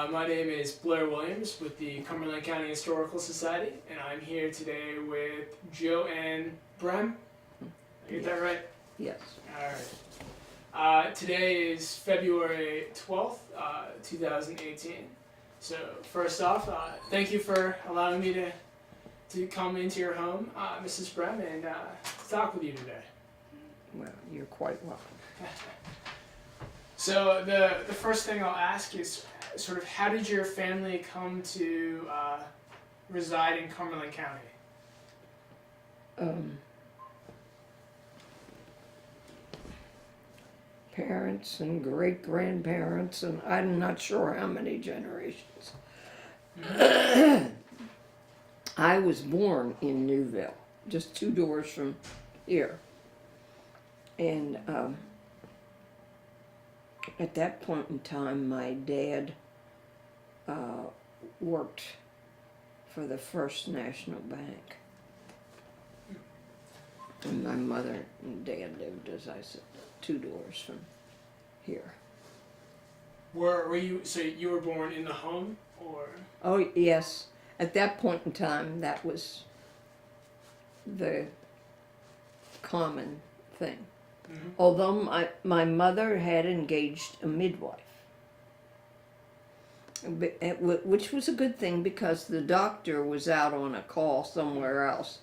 My name is Blair Williams with the Cumberland County Historical Society, and I'm here today with Joan Brehm. Did I get that right? Yes. Alright. Today is February 12th, 2018. So, first off, thank you for allowing me to come into your home, Mrs. Brehm, and talk with you today. Well, you're quite welcome. So, the first thing I'll ask is sort of how did your family come to reside in Cumberland County? Parents and great-grandparents, and I'm not sure how many generations. I was born in Newville, just 2 doors from here. And at that point in time, my dad worked for the First National Bank. And my mother and dad lived, as I said, 2 doors from here. Were you, so you were born in the home, or? Oh, yes. At that point in time, that was the common thing. Mm-hmm. Although my mother had engaged a midwife, which was a good thing because the doctor was out on a call somewhere else.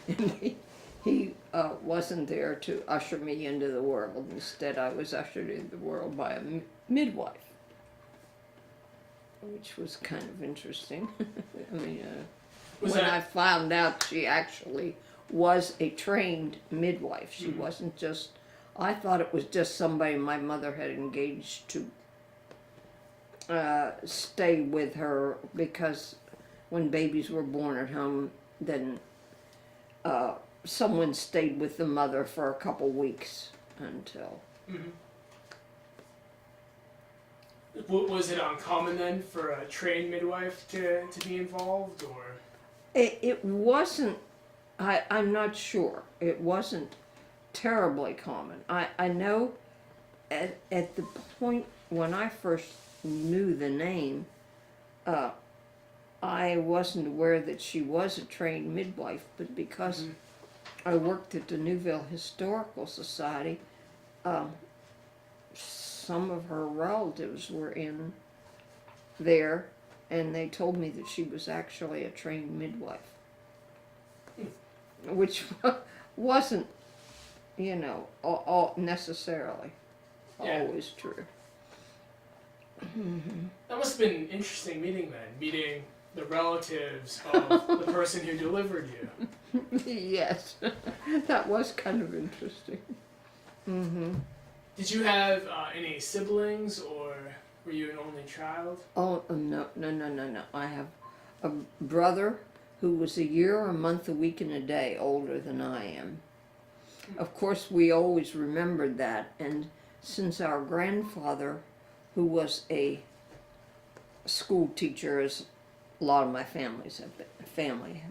And he wasn't there to usher me into the world. Instead, I was ushered into the world by a midwife, which was kind of interesting. I mean, I found out she actually was a trained midwife. She wasn't just, I thought it was just somebody my mother had engaged to stay with her because when babies were born at home, then someone stayed with the mother for a couple weeks until. Mm-hmm. Was it uncommon then for a trained midwife to be involved, or? It wasn't, I'm not sure. It wasn't terribly common. I know at the point when I first knew the name, I wasn't aware that she was a trained midwife, but because I worked at the Newville Historical Society, some of her relatives were in there, and they told me that she was actually a trained midwife, which wasn't, all necessarily always true. That must have been interesting meeting the relatives of the person who delivered you. Yes, that was kind of interesting. Mm-hmm. Did you have any siblings, or were you an only child? Oh, no. I have a brother who was a year, a month, a week, and a day older than I am. Of course, we always remembered that, and since our grandfather, who was a school teacher, as a lot of my family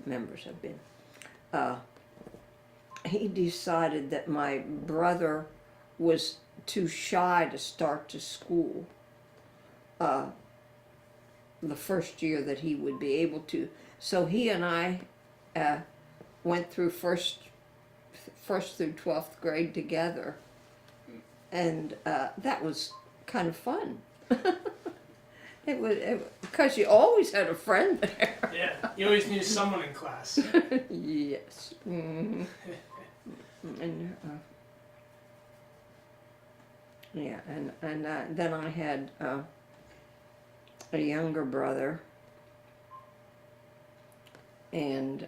members have been, he decided that my brother was too shy to start to school the first year that he would be able to. So he and I went through first through 12th grade together, and that was kind of fun. It was because you always had a friend there. Yeah, you always knew someone in class. Yes. Mm-hmm. And yeah, and then I had a younger brother and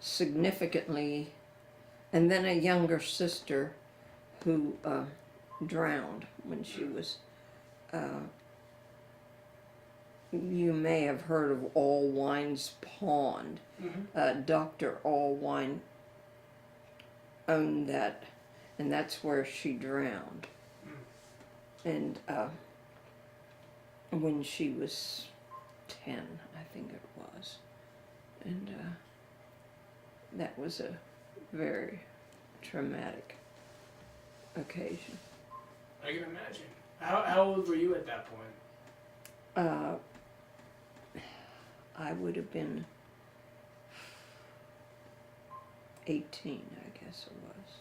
significantly, and then a younger sister who drowned when she was. You may have heard of Allwine's Pond. Mm-hmm. Dr. Allwine owned that, and that's where she drowned. And when she was 10, I think it was. And that was a very traumatic occasion. I can imagine. How old were you at that point? I would have been 18, I guess it was.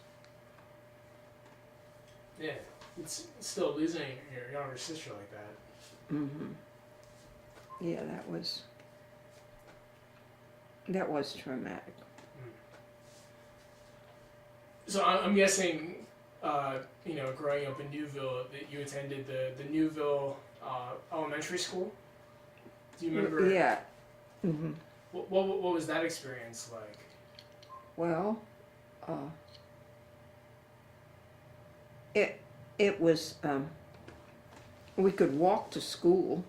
Yeah, it's still losing your younger sister like that. Mm-hmm. Yeah, that was traumatic. So I'm guessing, growing up in Newville, that you attended the Newville elementary school. Do you remember? Yeah. Mm-hmm. What was that experience like? Well, it was. We could walk to school,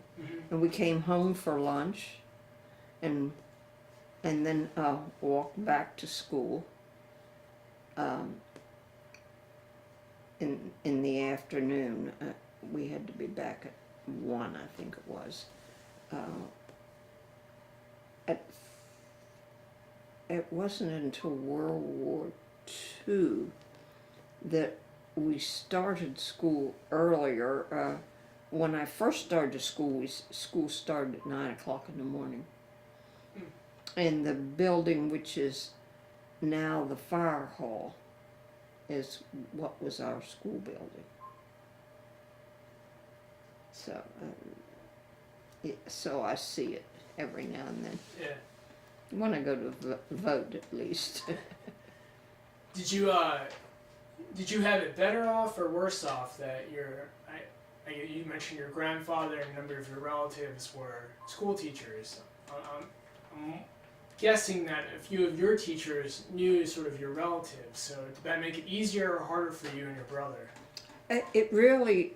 and we came home for lunch, and then walked back to school. In the afternoon, we had to be back at 1, I think it was. It wasn't until World War II that we started school earlier. When I first started school, school started at 9 o'clock in the morning. And the building, which is now the fire hall, is what was our school building. So, so I see it every now and then. Yeah. When I go to vote, at least. Did you have it better off or worse off that you mentioned your grandfather and a number of your relatives were school teachers? I'm guessing that a few of your teachers knew sort of your relatives. So did that make it easier or harder for you and your brother? It really,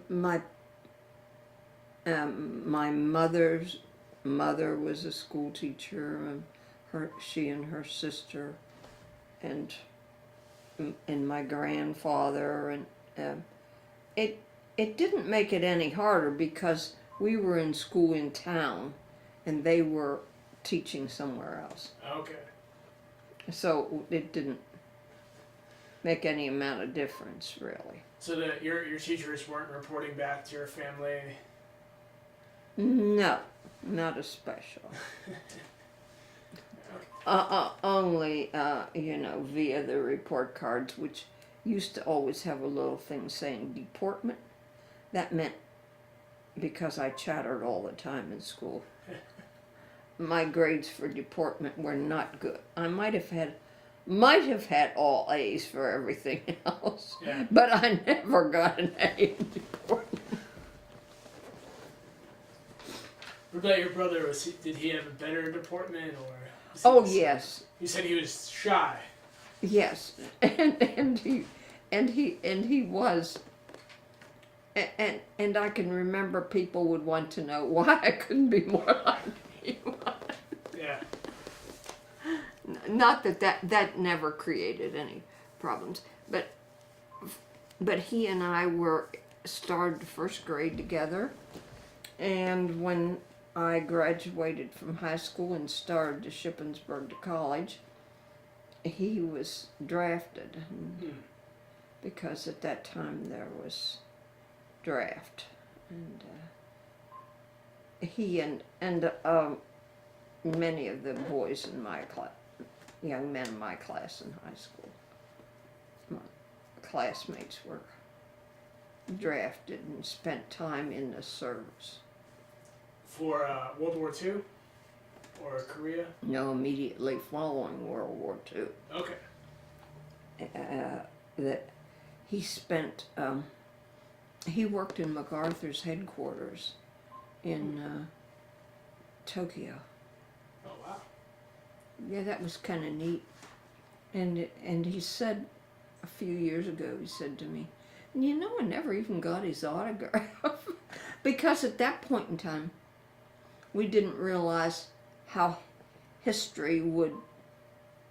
my mother's mother was a school teacher, and she and her sister, and my grandfather, and it didn't make it any harder because we were in school in town, and they were teaching somewhere else. Okay. So it didn't make any amount of difference, really. So that your teachers weren't reporting back to your family? No, not especially. Only, via the report cards, which used to always have a little thing saying deportment. That meant because I chattered all the time in school. My grades for deportment were not good. I might have had all A's for everything else, Yeah. but I never got an A in deportment. What about your brother? Did he have a better deportment, or? Oh yes. You said he was shy. Yes, and he was, and I can remember people would want to know why I couldn't be more like he was. Yeah. Not that never created any problems, but he and I started first grade together, and when I graduated from high school and started to Shippensburg to college, he was drafted because at that time there was draft, and he and many of the boys in my class, young men in my class in high school, my classmates were drafted and spent time in the service. For World War II or Korea? No, immediately following World War II. Okay. That he spent, he worked in MacArthur's headquarters in Tokyo. Oh wow. Yeah, that was kind of neat. And he said a few years ago, he said to me, I never even got his autograph. Because at that point in time, we didn't realize how history would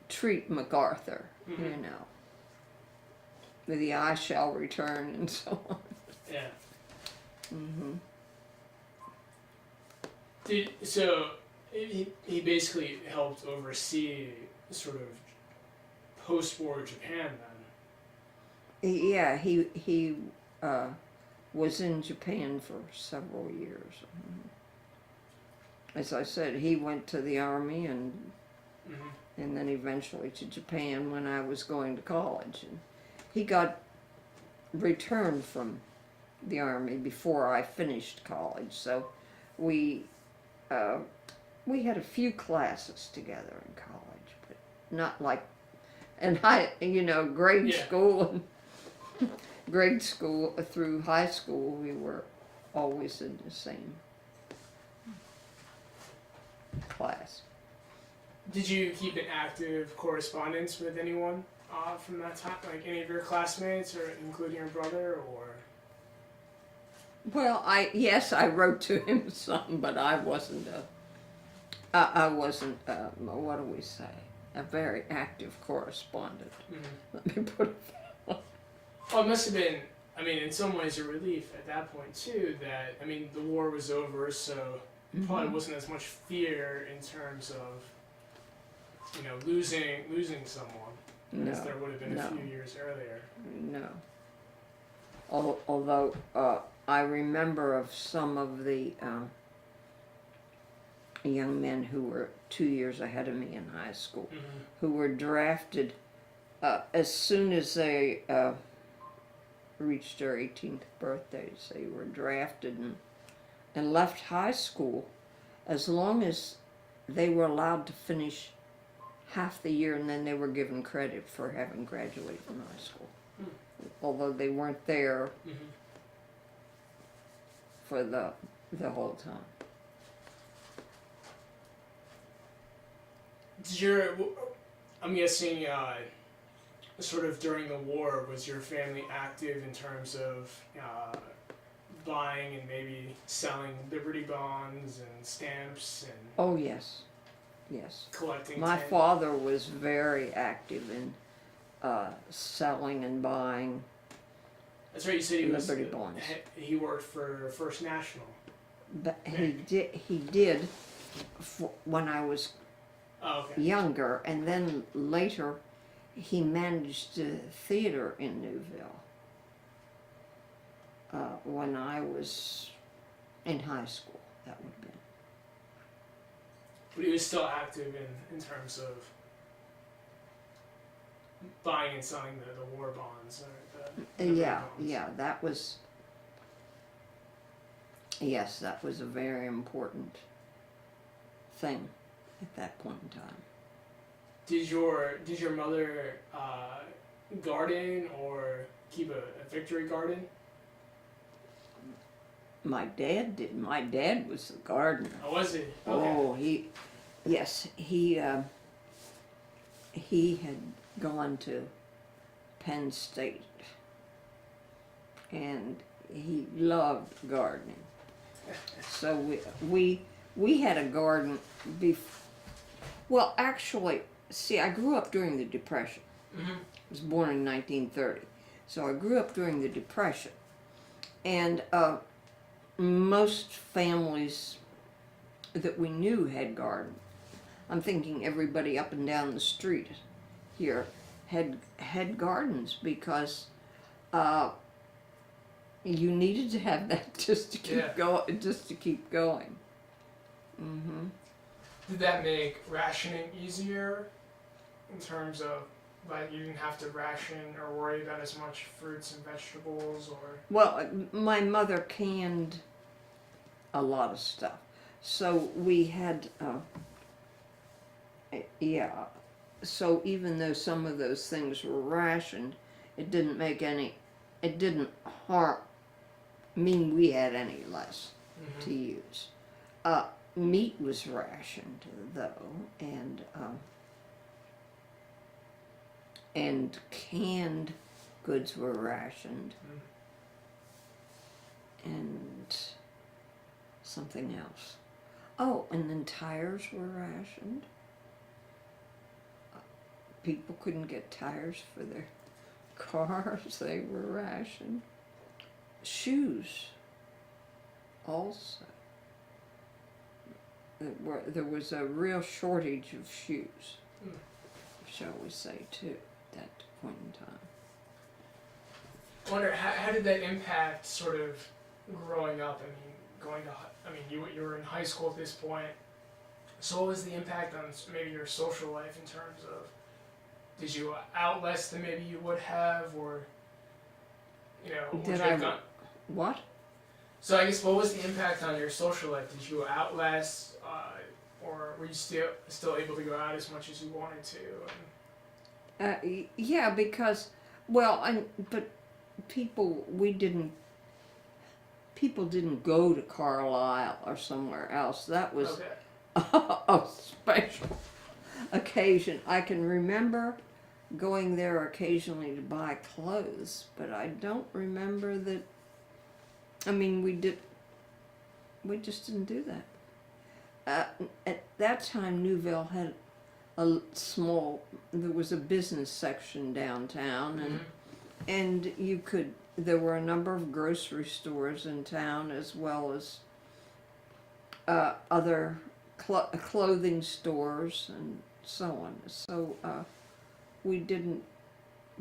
treat MacArthur, with the I shall return and so on. Yeah. Mm-hmm. So he basically helped oversee sort of post-war Japan then. Yeah, he was in Japan for several years. As I said, he went to the army and then eventually to Japan when I was going to college. And he got returned from the army before I finished college, so we had a few classes together in college, but not like, and grade Yeah. school and grade school through high school, we were always in the same class. Did you keep an active correspondence with anyone from that time, like any of your classmates, or including your brother, or? Well, I wrote to him some, but I wasn't what do we say, a very active correspondent. Let me put it that way. Well, it must have been, I mean, in some ways a relief at that point too, that, I mean, the war was over, so probably wasn't as much fear in terms of, losing someone as there would have been a few years earlier. No. Although I remember of some of the young men who were 2 years ahead of me in high school, who were drafted as soon as they reached their 18th birthdays. They were drafted and left high school as long as they were allowed to finish half the year, and then they were given credit for having graduated from high school. Although they weren't there for the whole time. I'm guessing, sort of during the war, was your family active in terms of buying and maybe selling Liberty bonds and stamps and Oh yes, yes. collecting? My father was very active in selling and buying. That's right. You said he was Liberty bonds. He worked for First National. But he did when I was younger, and then later he managed a theater in Newville when I was in high school. That would have been. But he was still active in terms of buying and selling the war bonds. Or the Yeah, bonds. yeah, that was. Yes, that was a very important thing at that point in time. Did your mother garden or keep a victory garden? My dad did. My dad was the gardener. Oh, was he? Okay. Oh, he had gone to Penn State, and he loved gardening. So we had a garden well, actually, see, I grew up during the Depression. I was born in 1930. So I grew up during the Depression. And most families that we knew had gardens. I'm thinking everybody up and down the street here had gardens because you needed to have that just to keep going. Did that make rationing easier in terms of, like, you didn't have to ration or worry about as much fruits and vegetables, or? Well, my mother canned a lot of stuff. So we had, so even though some of those things were rationed, it didn't mean we had any less to use. Meat was rationed though, and canned goods were rationed, and something else. Oh, and then tires were rationed. People couldn't get tires for their cars, they were rationed. Shoes also. There was a real shortage of shoes, shall we say, too, at that point in time. I wonder how did that impact sort of growing up? I mean, you were in high school at this point. So what was the impact on maybe your social life in terms of, did you out less than maybe you would have, or would Did you I have gone? what? So I guess what was the impact on your social life? Did you go out less, or were you still able to go out as much as you wanted to? Yeah, because but people didn't go to Carlisle or somewhere else. That was Okay. a special occasion. I can remember going there occasionally to buy clothes, but I don't remember that. I mean, we just didn't do that. At that time, Newville had there was a business section downtown, and there were a number of grocery stores in town, as well as other clothing stores and so on. So we didn't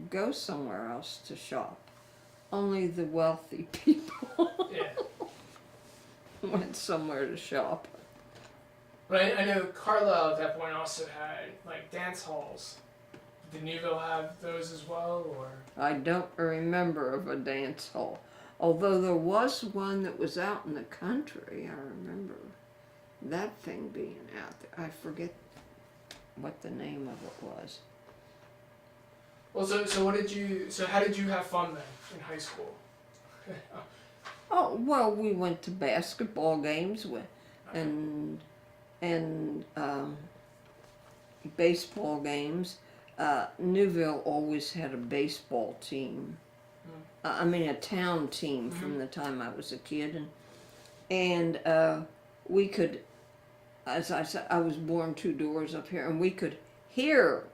go somewhere else to shop. Only the wealthy people Yeah. went somewhere to shop. But I know Carlisle at that point also had like dance halls. Did Newville have those as well, or? I don't remember of a dance hall. Although there was one that was out in the country, I remember that thing being out there. I forget what the name of it was. Well, so how did you have fun then in high school? Oh, well, we went to basketball games and baseball games. Newville always had a baseball team. I mean, a town team from the time I was a kid, and we could, as I said, I was born 2 doors up here, and we could hear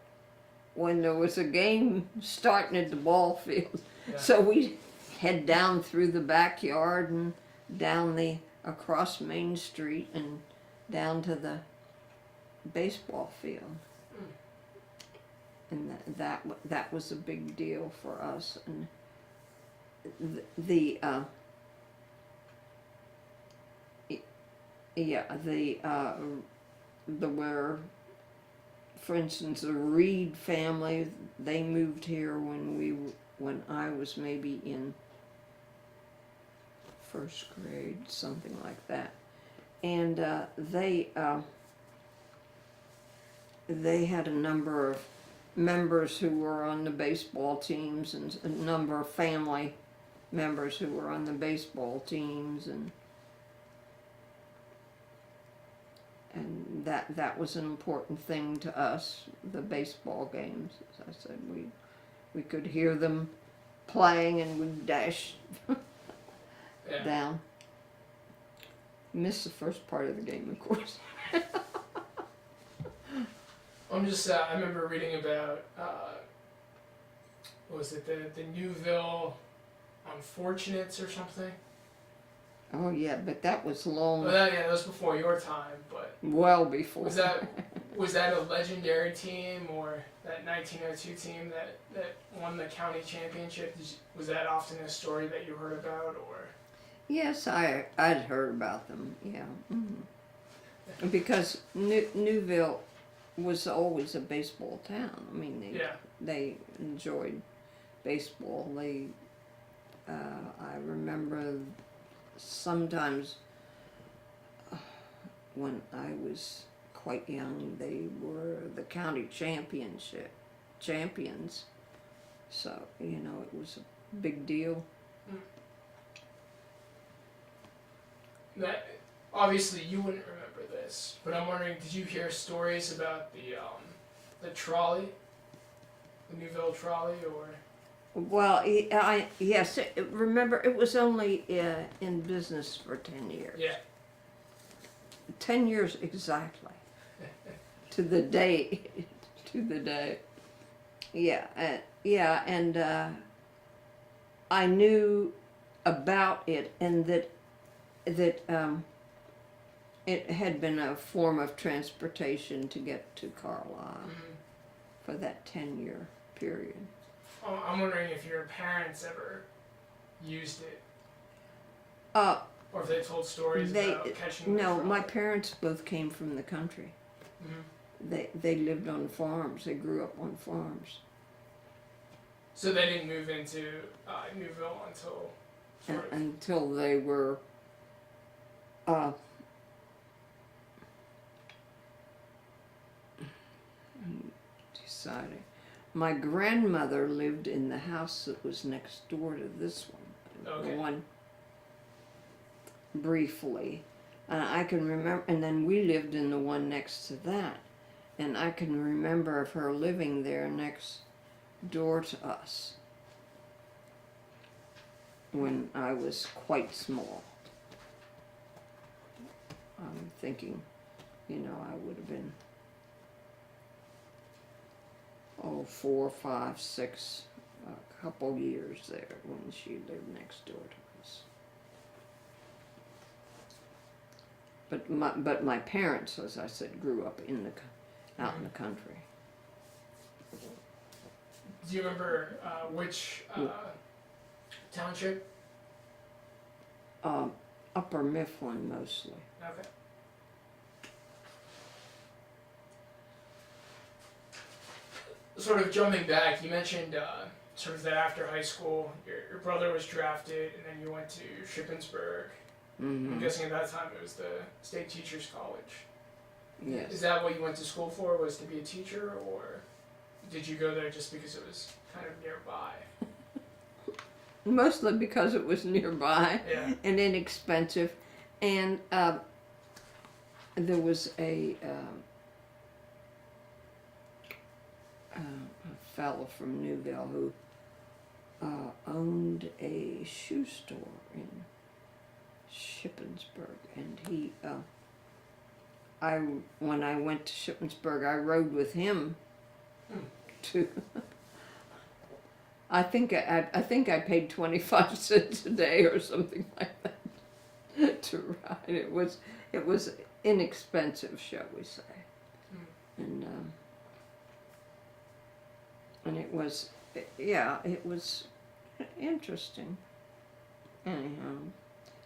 when there was a game starting at the ball field. Yeah. So we'd head down through the backyard and down across Main Street and down to the baseball field. And that was a big deal for us. And there were, for instance, the Reed family. They moved here when I was maybe in first grade, something like that, and they had a number of members who were on the baseball teams, and a number of family members who were on the baseball teams, and that was an important thing to us, the baseball games. As I said, we could hear them playing, and we'd dash down. Missed the first part of the game, of course. I remember reading about, what was it, the Newville Unfortunates or something? Oh yeah, but that was long. Oh, that was before your time, but well before. Was that a legendary team, or that 1902 team that won the county championship? Was that often a story that you heard about, or? Yes, I'd heard about them. Yeah, because Newville was always a baseball town. I mean, they enjoyed baseball. I remember sometimes when I was quite young, they were the county champions. So, it was a big deal. That, obviously you wouldn't remember this, but I'm wondering, did you hear stories about the trolley, the Newville trolley, or? Well, yes. Remember, it was only in business for 10 years. Yeah. 10 years exactly, to the day. Yeah, and I knew about it, and that it had been a form of transportation to get to Carlisle for that 10-year period. I'm wondering if your parents ever used it, Uh, or if they told stories they about catching the no, trolley. my parents both came from the country. They lived on farms. They grew up on farms. So they didn't move into Newville until sort of. Until they were deciding. My grandmother lived in the house that was next door to this one. Okay. The one briefly. I can remember, and then we lived in the one next to that. And I can remember of her living there next door to us when I was quite small. I'm thinking, I would have been 4, 5, 6, a couple years there when she lived next door to us. But my parents, as I said, grew up out in the country. Do you remember which township? Upper Mifflin mostly. Okay. Sort of jumping back, you mentioned sort of that after high school, your brother was drafted, and then you went to Shippensburg. Mm-hmm. I'm guessing at that time it was the State Teachers College. Yes. Is that what you went to school for, was to be a teacher, or did you go there just because it was kind of nearby? Mostly because it was nearby Yeah. and inexpensive, and there was a fellow from Newville who owned a shoe store in Shippensburg, and he when I went to Shippensburg, I rode with him to. I think I paid 25 cents a day or something like that to ride. It was inexpensive, shall we say, and it was interesting. Anyhow,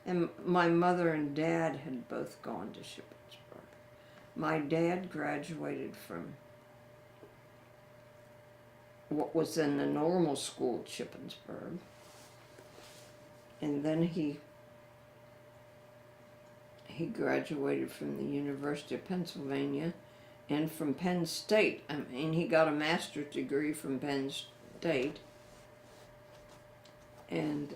and my mother and dad had both gone to Shippensburg. My dad graduated from what was in the normal school at Shippensburg, and then he graduated from the University of Pennsylvania and from Penn State. I mean, he got a master's degree from Penn State, and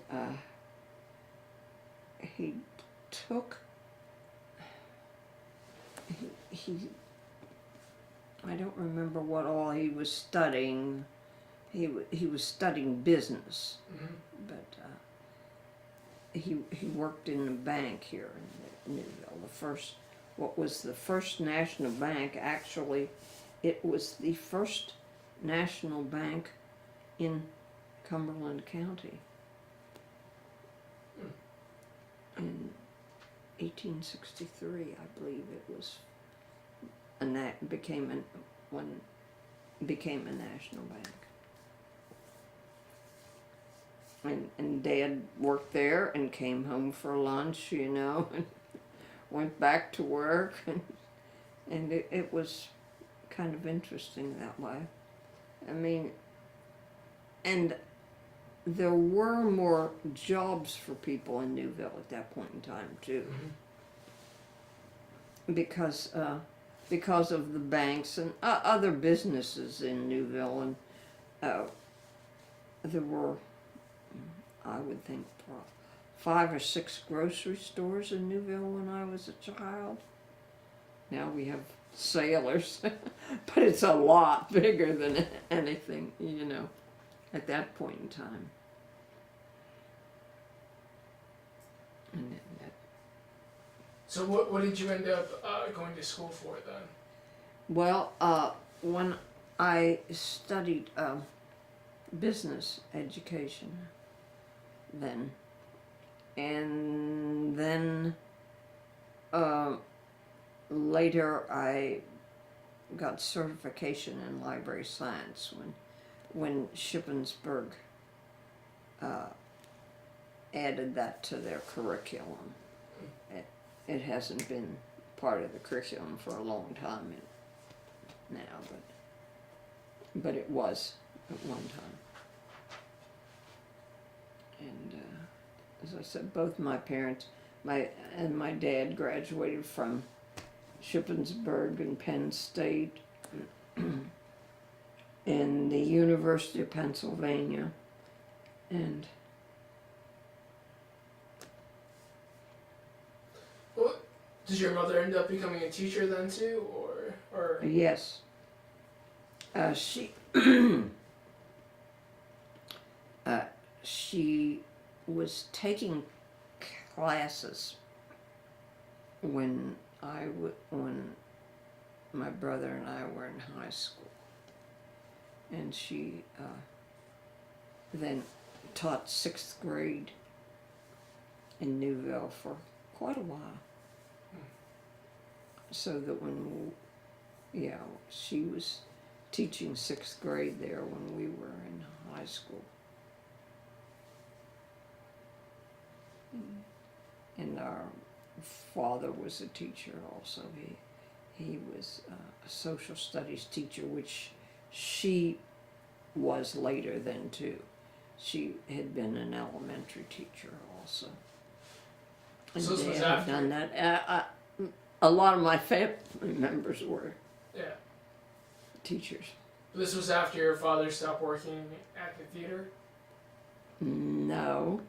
he took he I don't remember what all he was studying. He was studying business, but he worked in a bank here in Newville. What was the first national bank? Actually, it was the first national bank in Cumberland County in 1863, I believe it was. And that became a national bank. And Dad worked there and came home for lunch, and went back to work, and it was kind of interesting that way. I mean, and there were more jobs for people in Newville at that point in time too, because of the banks and other businesses in Newville, and there were, I would think, 5 or 6 grocery stores in Newville when I was a child. Now we have Sailors, but it's a lot bigger than anything, at that point in time. And So what did you end up going to school for then? well, when I studied business education then, and then later I got certification in library science when Shippensburg added that to their curriculum. It hasn't been part of the curriculum for a long time now, but it was at one time. And as I said, both my parents, my dad graduated from Shippensburg and Penn State and the University of Pennsylvania, and Well, did your mother end up becoming a teacher then too, or? yes, she she was taking classes when when my brother and I were in high school, and she then taught 6th grade in Newville for quite a while. So that she was teaching 6th grade there when we were in high school. And our father was a teacher also. He was a social studies teacher, which she was later then too. She had been an elementary teacher also. And So this was Dad after? had done that. A lot of my family members were teachers. This was after your father stopped working at the theater? No.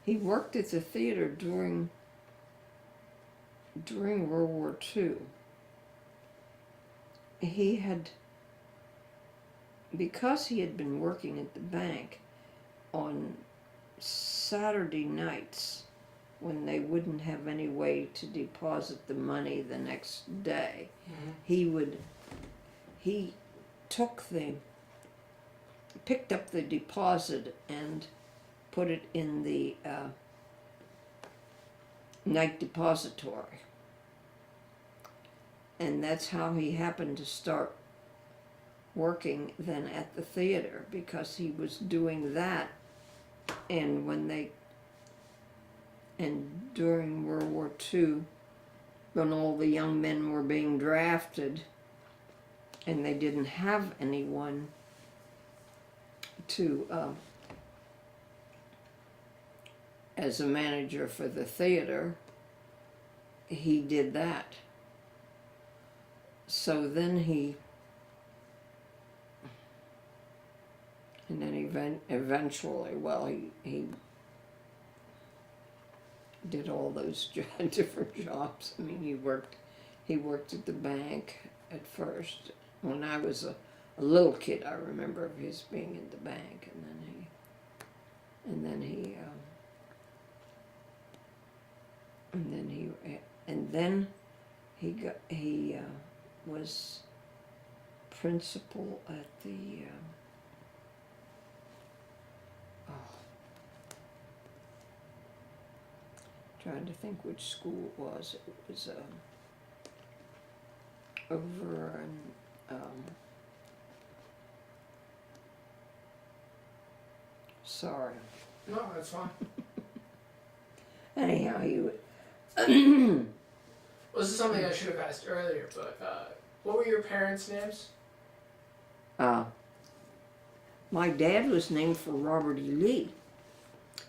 He worked at the theater during World War II. Because he had been working at the bank on Saturday nights when they wouldn't have any way to deposit the money the next day, he picked up the deposit and put it in the night depository. And that's how he happened to start working then at the theater, because he was doing that. And during World War II, when all the young men were being drafted and they didn't have anyone to as a manager for the theater, he did that. So then eventually, he did all those different jobs. I mean, he worked at the bank at first. When I was a little kid, I remember of his being in the bank, and then he was principal at the trying to think which school it was. It was over in sorry. No, that's fine. Anyhow, Well, this is something I should have asked earlier, but what were your parents' names? my dad was named for Robert E. Lee.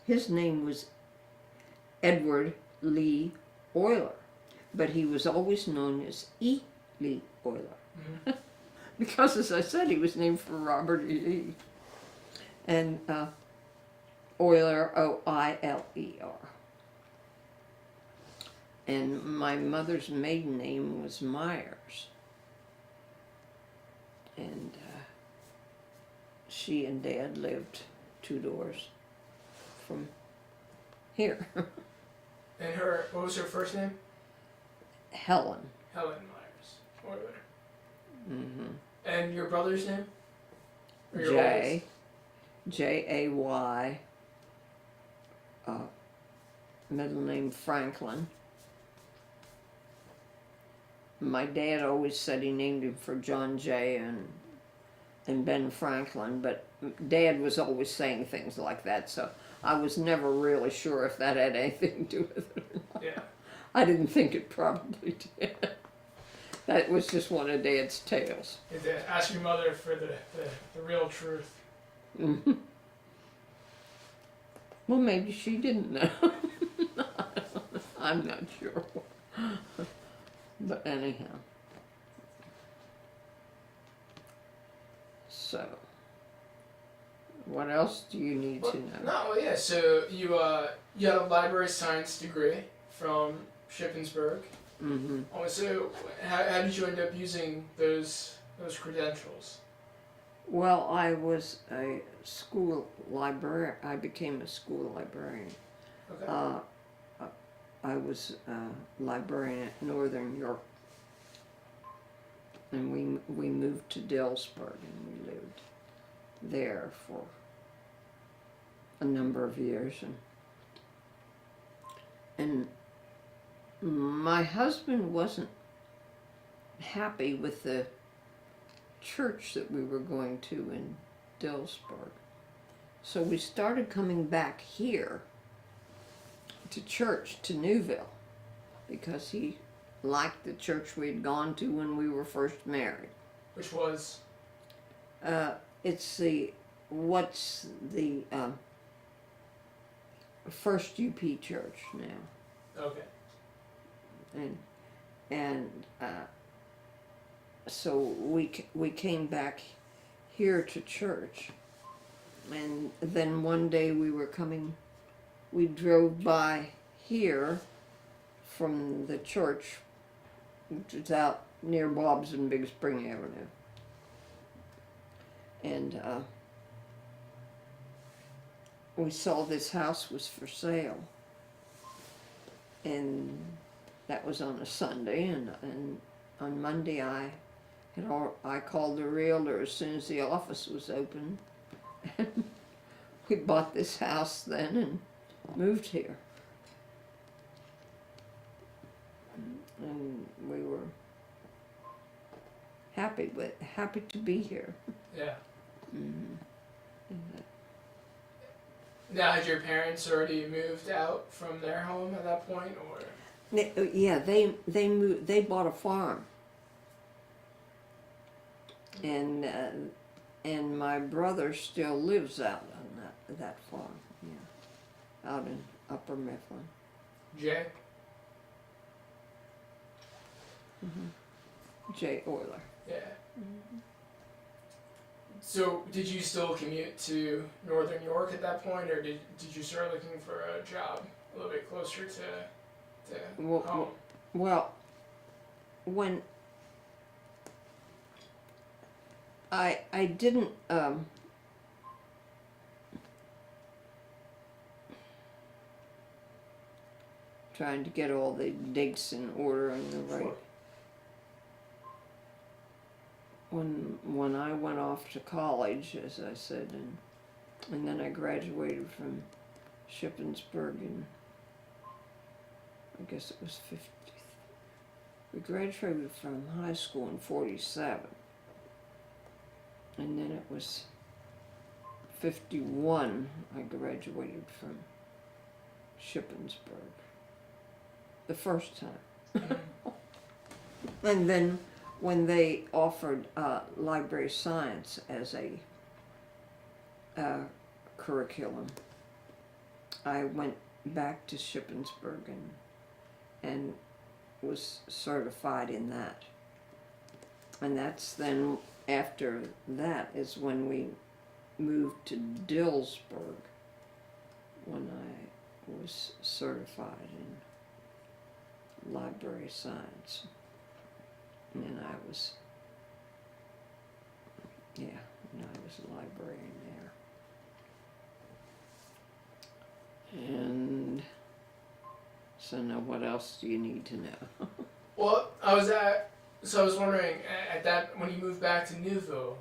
His name was Edward Lee Euler, but he was always known as E. Lee Euler. Mm-hmm. Because, as I said, he was named for Robert E. Lee. And Euler, O-I-L-E-R. And my mother's maiden name was Myers. And she and Dad lived 2 doors from here. And what was her first name? Helen. Helen Myers. Euler. Mm-hmm. And your brother's name? Or your J. J-A-Y. Middle name Franklin. My dad always said he named him for John Jay and Ben Franklin, but Dad was always saying things like that, so I was never really sure if that had anything to do with it or not. Yeah. I didn't think it probably did. That was just one of Dad's tales. You had to ask your mother for the real truth. Mhm. Well, maybe she didn't know. I'm not sure. But anyhow. So, what else do you need to know? No, yeah. So you had a library science degree from Shippensburg. Mm-hmm. Oh, so how did you end up using those credentials? Well, I was a school librarian. I became a school librarian. Okay. I was a librarian at Northern York, and we moved to Dillsburg, and we lived there for a number of years, and my husband wasn't happy with the church that we were going to in Dillsburg. So we started coming back here to church, to Newville, because he liked the church we had gone to when we were first married. Which was? It's what's the First UP church now. Okay. And so we came back here to church, and then one day we drove by here from the church, which is out near Bob's and Big Spring Avenue, and we saw this house was for sale, and that was on a Sunday, and on Monday I called the realtor as soon as the office was open. We bought this house then and moved here. And we were happy to be here. Yeah. Mm-hmm. Now, had your parents already moved out from their home at that point, or? Yeah, they moved. They bought a farm, and my brother still lives out on that farm. Yeah, out in Upper Mifflin. Jay? Mm-hmm. Jay Euler. Yeah. Mm-hmm. So, did you still commute to Northern York at that point, or did you start looking for a job a little bit closer to home? Well, when I didn't trying to get all the dates in order and the right. Sure. When I went off to college, as I said, and then I graduated from Shippensburg in, I guess it was 50. We graduated from high school in 47, and then it was 51 I graduated from Shippensburg the first time. And then when they offered library science as a curriculum, I went back to Shippensburg and was certified in that. And that's then, after that is when we moved to Dillsburg, when I was certified in library science. And I was a librarian there. And so now what else do you need to know? Well, I was wondering, at that, when you moved back to Newville,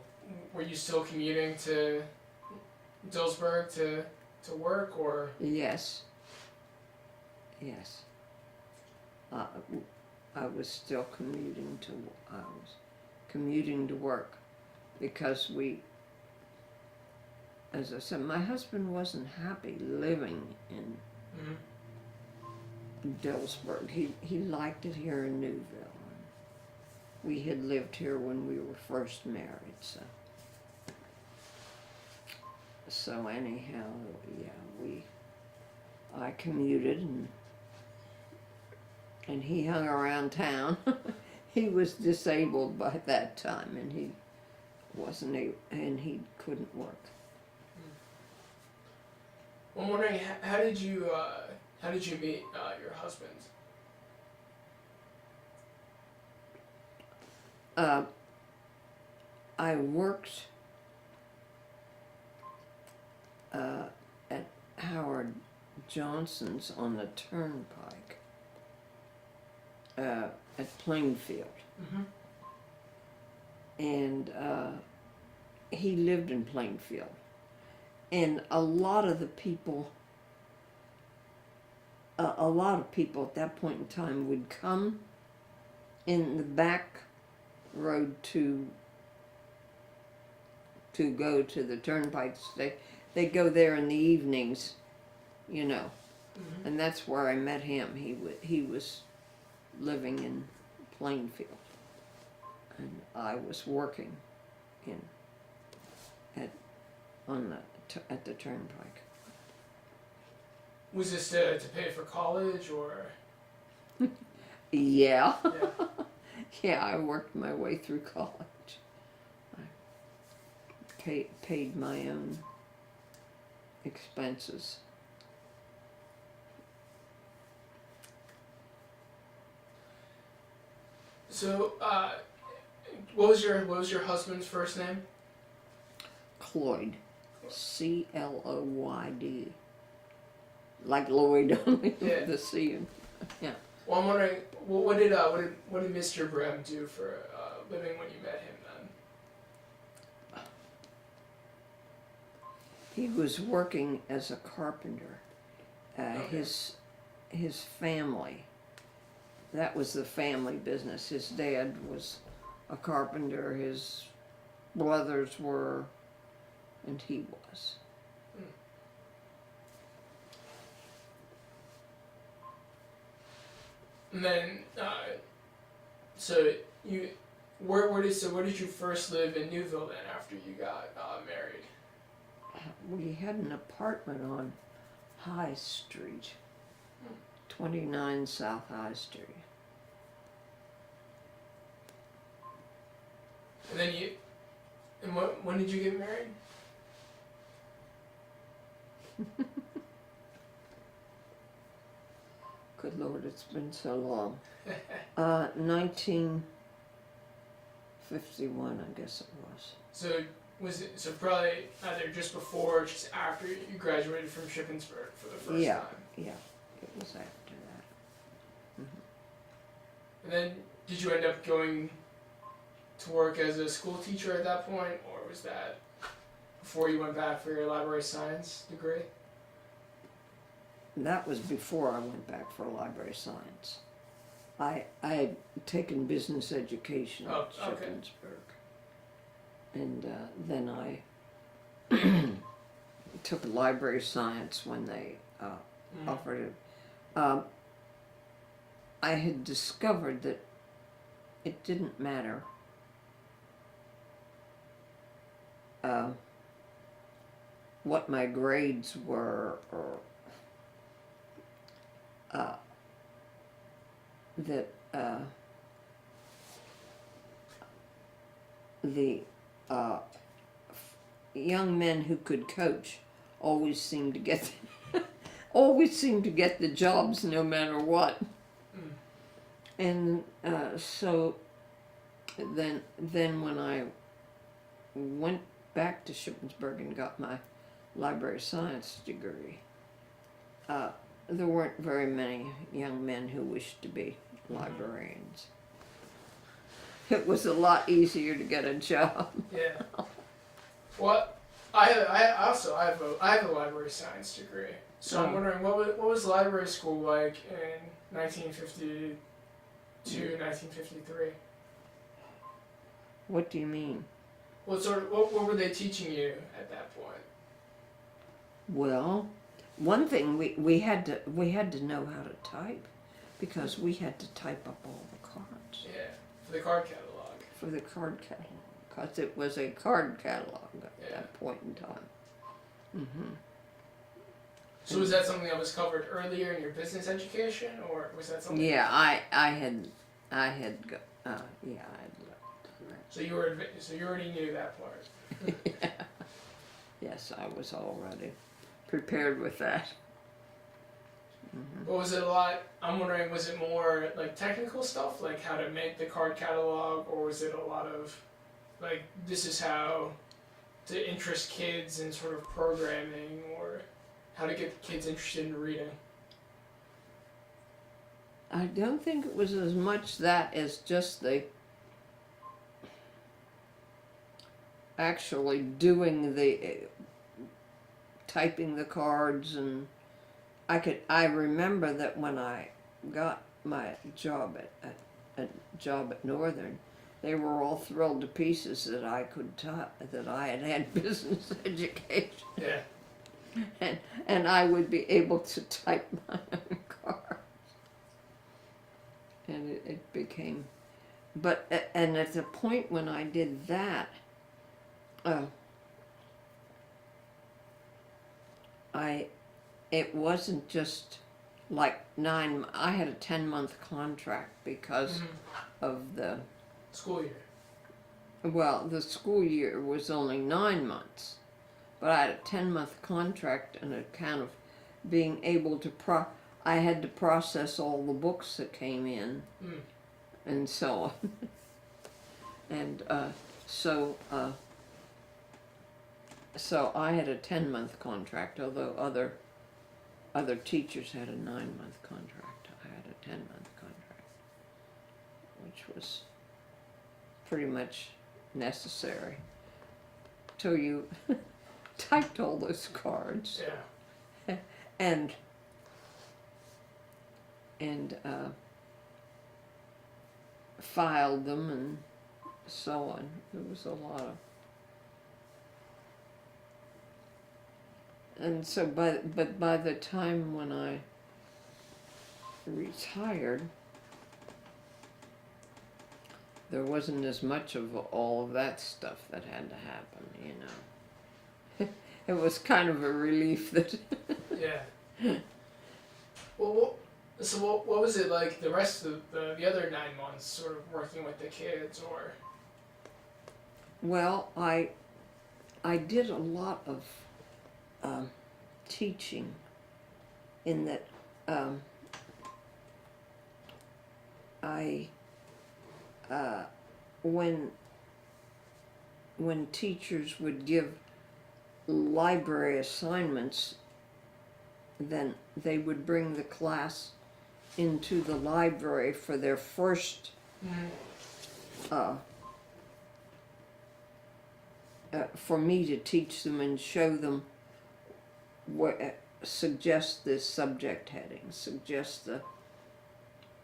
were you still commuting to Dillsburg to work, or? Yes. I was still commuting to work, because as I said, my husband wasn't happy living in Dillsburg. He liked it here in Newville. We had lived here when we were first married, so anyhow, yeah, I commuted and he hung around town. He was disabled by that time, and he couldn't work. Well, I'm wondering, how did you meet your husband? I worked at Howard Johnson's on the Turnpike at Plainfield. And he lived in Plainfield. And a lot of people at that point in time would come in the back road to go to the Turnpike. They go there in the evenings, you know. And that's where I met him. He was living in Plainfield, and I was working at the Turnpike. Was this to pay for college, or? Yeah. Yeah, I worked my way through college. I paid my own expenses. So, what was your husband's first name? Cloyd, Cloyd, like Lloyd, only with the C. Yeah. Well, I'm wondering, what did Mr. Brehm do for a living when you met him then? He was working as a carpenter. Okay. His family, that was the family business. His dad was a carpenter, his brothers were, and he was. And then, where did you first live in Newville then after you got married? We had an apartment on High Street, 29 South High Street. And then when did you get married? Good Lord, it's been so long. 1951, I guess it was. So probably either just before or just after you graduated from Shippensburg for the first time? Yeah, it was after that. And then, did you end up going to work as a school teacher at that point, or was that before you went back for your library science degree? That was before I went back for library science. I had taken business education at Shippensburg. And then I took library science when they offered it. I had discovered that it didn't matter what my grades were, or that the young men who could coach always seemed to get the jobs no matter what. And so then when I went back to Shippensburg and got my library science degree, there weren't very many young men who wished to be librarians. It was a lot easier to get a job. Yeah. Well, I have a library science degree. So I'm wondering, what was library school like in 1952, 1953? What do you mean? What were they teaching you at that point? Well, one thing we had to know how to type, because we had to type up all the cards Yeah, for the card catalog. for the card catalog, because it was a card catalog at Yeah. that point in time. Mm-hmm. So was that something that was covered earlier in your business education, or was that something? Yeah, I had done that. So you already knew that part. Yeah. Yes, I was already prepared with that. Mm-hmm. But was it a lot? I'm wondering, was it more like technical stuff, like how to make the card catalog, or was it a lot of like this is how to interest kids in sort of programming, or how to get kids interested in reading? I don't think it was as much that as just the actually doing the typing the cards. And I remember that when I got my job at Northern, they were all thrilled to pieces that I could type, that I had business education, Yeah. and I would be able to type my own cards. And it became, and at the point when I did that, it wasn't just like I had a 10-month contract because of the, School year. well, the school year was only 9 months, but I had a 10-month contract on account of being able to I had to process all the books that came in, and so on. And so I had a 10-month contract, although other teachers had a 9-month contract. I had a 10-month contract, which was pretty much necessary till you typed all those cards. Yeah. And filed them and so on. There was a lot of, and so by the time when I retired, there wasn't as much of all of that stuff that had to happen, you know. It was kind of a relief that Yeah. Well, what was it like the rest of the other 9 months, sort of working with the kids, or? Well, I did a lot of teaching, in that when teachers would give library assignments, then they would bring the class into the library for their first for me to teach them and show them suggest the subject heading, suggest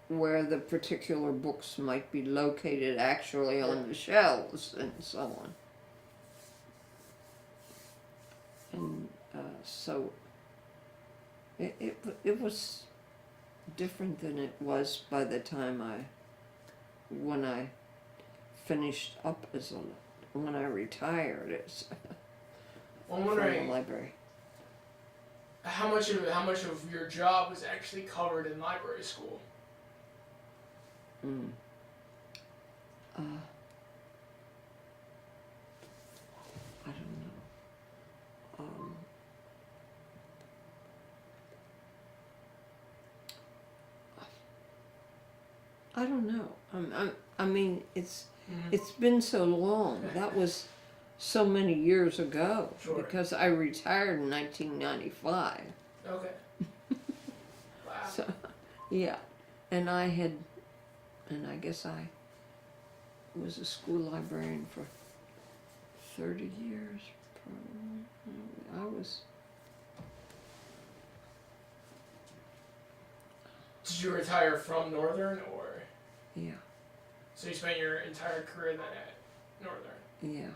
where the particular books might be located actually on the shelves, and so on. And so it was different than it was by the time when I finished up when I retired I'm from wondering the library. how much of your job was actually covered in library school. I don't know. I don't know. I mean, it's been so long. That was so many years ago. Sure. Because I retired in 1995. Okay. Wow. So, yeah, and I guess I was a school librarian for 30 years. Probably. I was. Did you retire from Northern, or? Yeah. So you spent your entire career then at Northern. Yeah.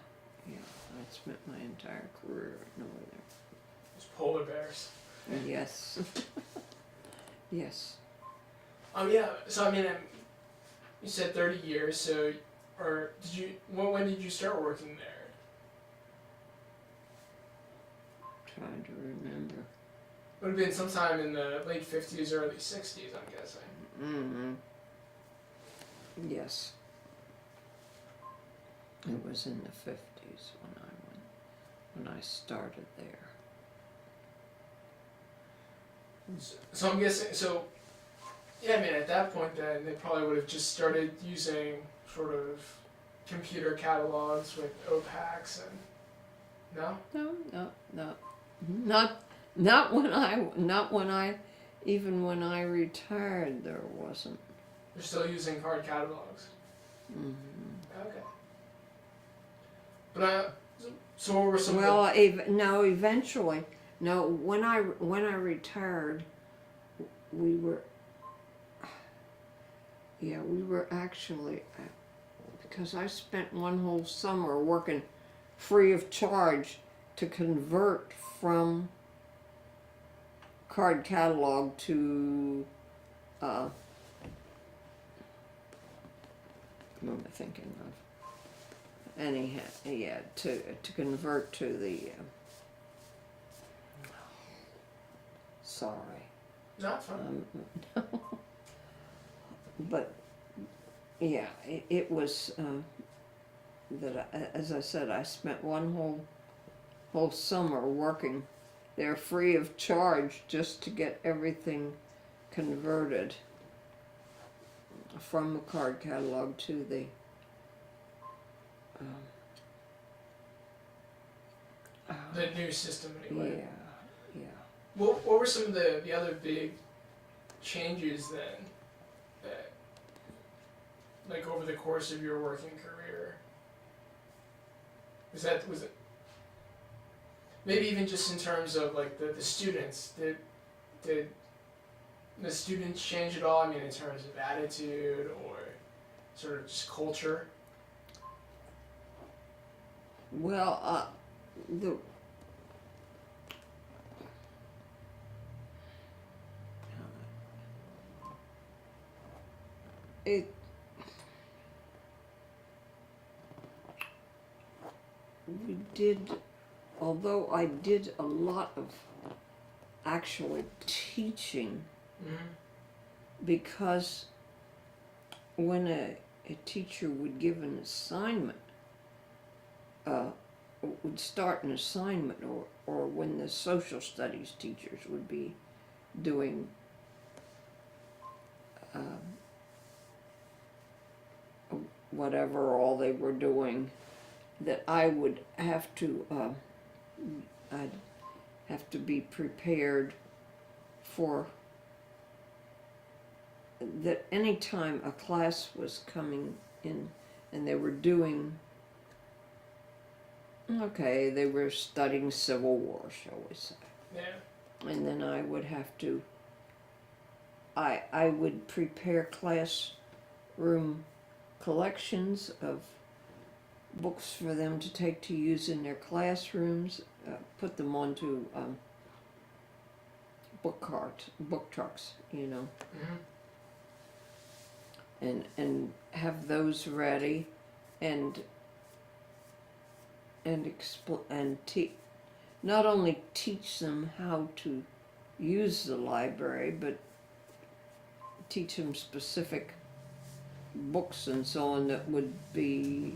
I spent my entire career at Northern. It's polar bears. Yes. Yes. Yeah. So I mean, you said 30 years. So, or did you? When did you start working there? Trying to remember. Would have been sometime in the late 50s, early 60s, I'm guessing. Mm-hmm. Yes. It was in the 50s when I started there. So I'm guessing. So, yeah. I mean, at that point, then they probably would have just started using sort of computer catalogs with OPACs and. No. No. Not when I even when I retired there wasn't. They're still using card catalogs. Mm-hmm. Okay. But so what were some? Well, no. Eventually, no. When I retired, we were. Yeah, we were actually because I spent one whole summer working free of charge to convert from card catalog to what am I thinking of? Anyhow, yeah, to convert to the sorry. Not fun. But yeah, it was as I said, I spent one whole summer working there free of charge just to get everything converted from the card catalog to the The new system, anyway. yeah. What were some of the other big changes then, that, like, over the course of your working career? Was it maybe even just in terms of like the students? Did the students change at all? I mean, in terms of attitude or sort of just culture? Well, we did, although I did a lot of actually teaching, because when a teacher would give an assignment, would start an assignment, or when the social studies teachers would be doing whatever all they were doing, that I would have to, I'd have to be prepared for that any time a class was coming in and they were doing, okay, they were studying Civil War, shall we say. Yeah. And then I would have to, I would prepare classroom collections of books for them to take to use in their classrooms, put them onto book trucks, you know, and have those ready, and not only teach them how to use the library, but teach them specific books and so on that would be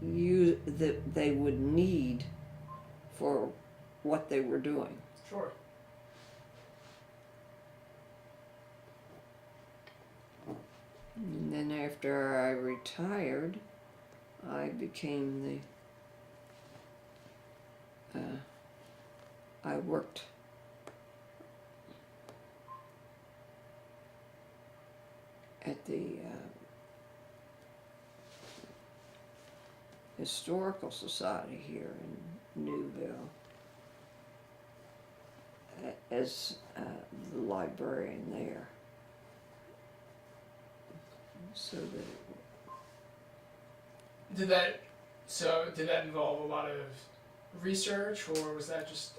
that they would need for what they were doing. Sure. And then after I retired, I became I worked at the Historical Society here in Newville as the librarian there. So did that involve a lot of research, or was that just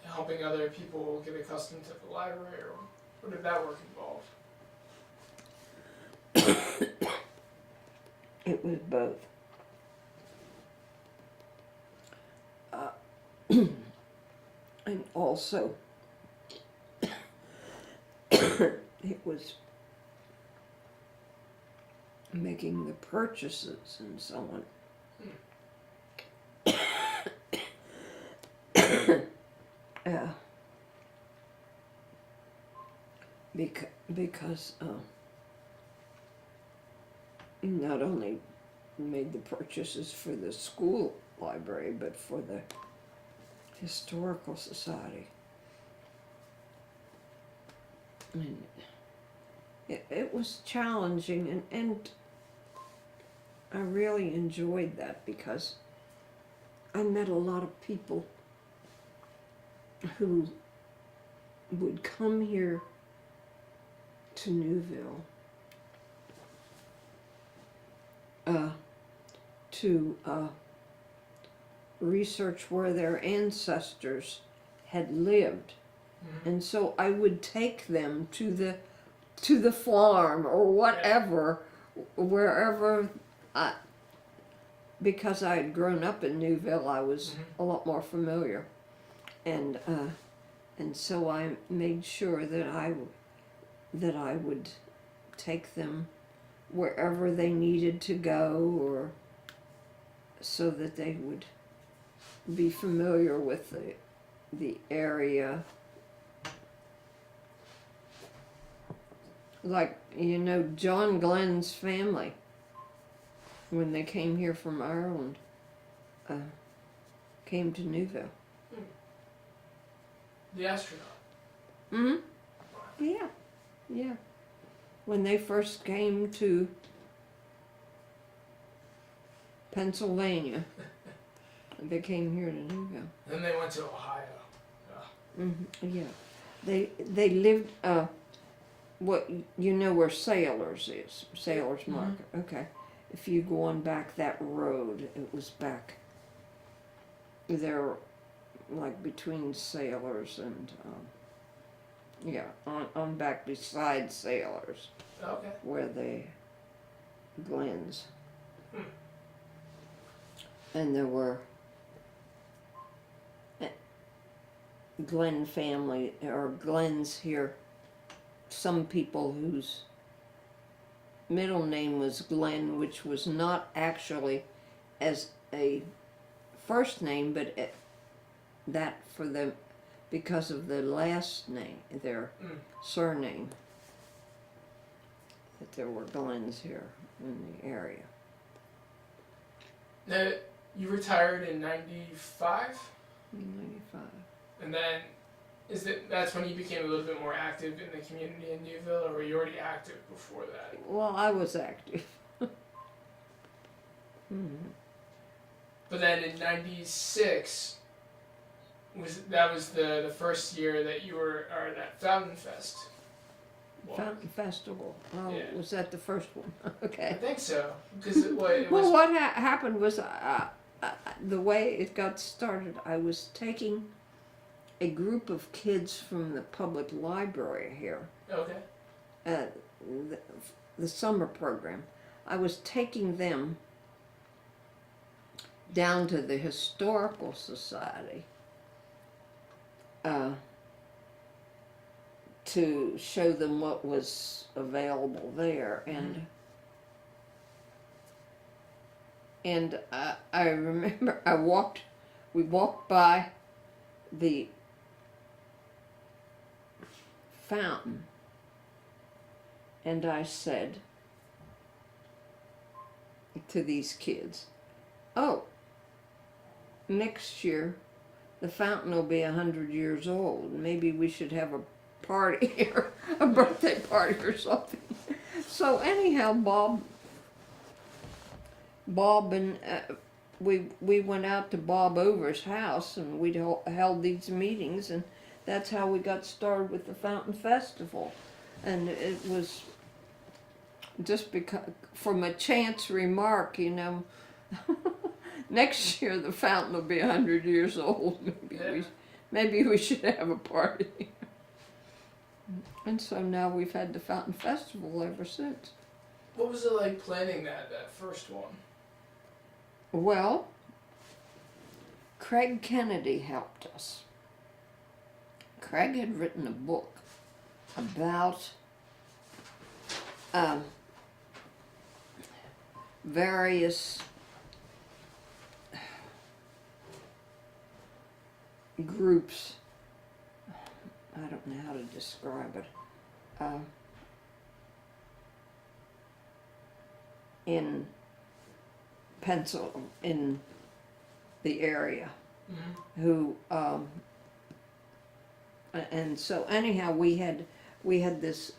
helping other people get accustomed to the library, or what did that work involve? It was both. And also, it was making the purchases and so on. Because not only made the purchases for the school library, but for the historical society. And it was challenging, and I really enjoyed that because I met a lot of people who would come here to Newville to research where their ancestors had lived. Mm-hmm. And so I would take them to the farm or whatever, wherever because I had grown up in Newville, I was a lot more familiar. And so I made sure that I would take them wherever they needed to go, or so that they would be familiar with the area. Like, John Glenn's family, when they came here from Ireland, came to Newville. The astronaut. Mm-hmm. Yeah. When they first came to Pennsylvania, they came here to Newville. Then they went to Ohio. Mm-hmm. Yeah. They lived, what, where Sailors is? Sailors Market. Okay. If you go on back that road, it was back there, like between Sailors and, on back beside Sailors, Okay. where the Glens. And there were Glenn family, or Glens here, some people whose middle name was Glenn, which was not actually as a first name, but that for them because of the last name, their surname, that there were Glens here in the area. Now, you retired in 95? 95. And then, that's when you became a little bit more active in the community in Newville, or were you already active before that? Well, I was active. But then in 96, that was the first year that you were, or that Fountain Fest walk. Fountain Festival. Oh, Yeah. was that the first one? I Okay. think so, because it was. Well, what happened was the way it got started, I was taking a group of kids from the public library here, Okay. the summer program. I was taking them down to the Historical Society to show them what was available there, and I remember we walked by the fountain, and I said to these kids, "Oh, next year the fountain will be 100 years old. Maybe we should have a party here, a birthday party or something." So anyhow, Bob and we went out to Bob Over's house, and we held these meetings, and that's how we got started with the Fountain Festival. And it was just because, from a chance remark, next year the fountain will be 100 years old. Maybe we should have a party. And so now we've had the Fountain Festival ever since. What was it like planning that first one? Well, Craig Kennedy helped us. Craig had written a book about various groups. I don't know how to describe it. In in the area, who and so anyhow we had this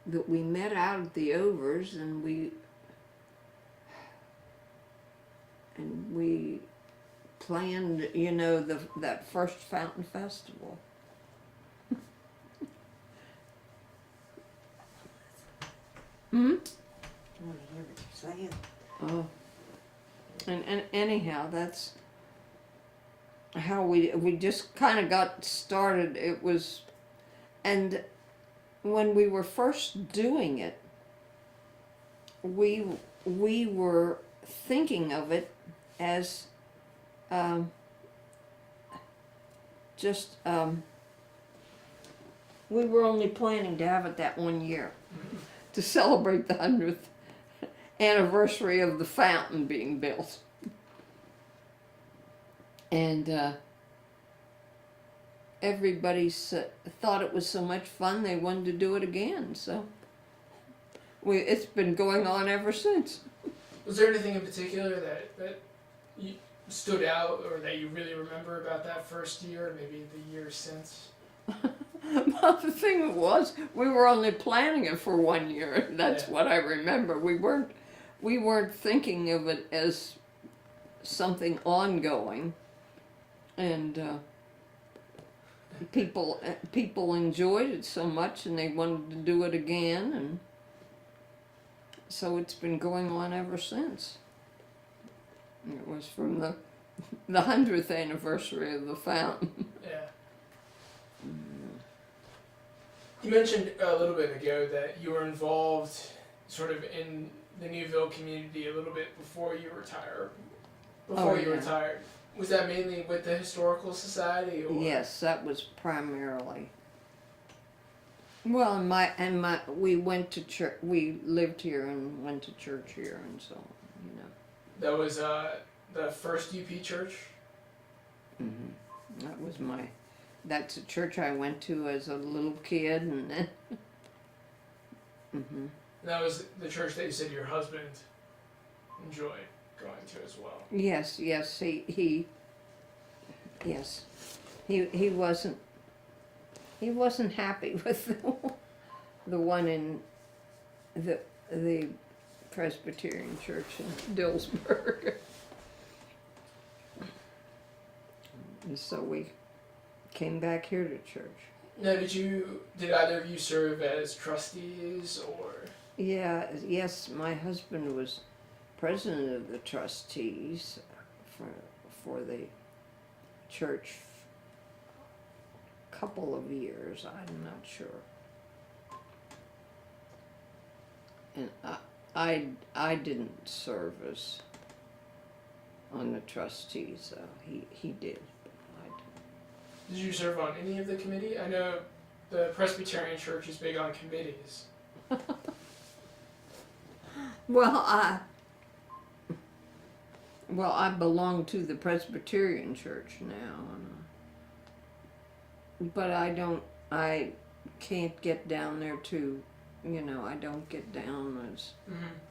that we met out at the Overs, and we planned, that first Fountain Festival. Hmm? I want to hear what you're saying. Oh. And anyhow, that's how we just kind of got started. It was, and when we were first doing it, we were thinking of it as we were only planning to have it that one year to celebrate the 100th anniversary of the fountain being built. And everybody thought it was so much fun they wanted to do it again. So it's been going on ever since. Was there anything in particular that you stood out or that you really remember about that first year, or maybe the years since? Well, the thing was, we were only planning it for 1 year. That's what I remember. We weren't thinking of it as something ongoing, and people enjoyed it so much, and they wanted to do it again, and so it's been going on ever since. And it was from the 100th anniversary of the fountain. Yeah. You mentioned a little bit ago that you were involved sort of in the Newville community a little bit before you retired. Retired. Was that mainly with the Historical Society? Or? Yes, that was primarily. Well, we went to church. We lived here and went to church here, and so That was the first UP church. Mm-hmm. That's a church I went to as a little kid, and then. Mm-hmm. That was the church that you said your husband enjoyed going to as well. Yes, he wasn't happy with the one in the Presbyterian church in Dillsburg. And so we came back here to church. Now, did either of you serve as trustees or? Yes, my husband was president of the trustees for the church a couple of years, I'm not sure. And I didn't serve as on the trustees, he did. Did you serve on any of the committee? I know the Presbyterian Church is big on committees. Well, I belong to the Presbyterian Church now, but I can't get down there to, I don't get down as,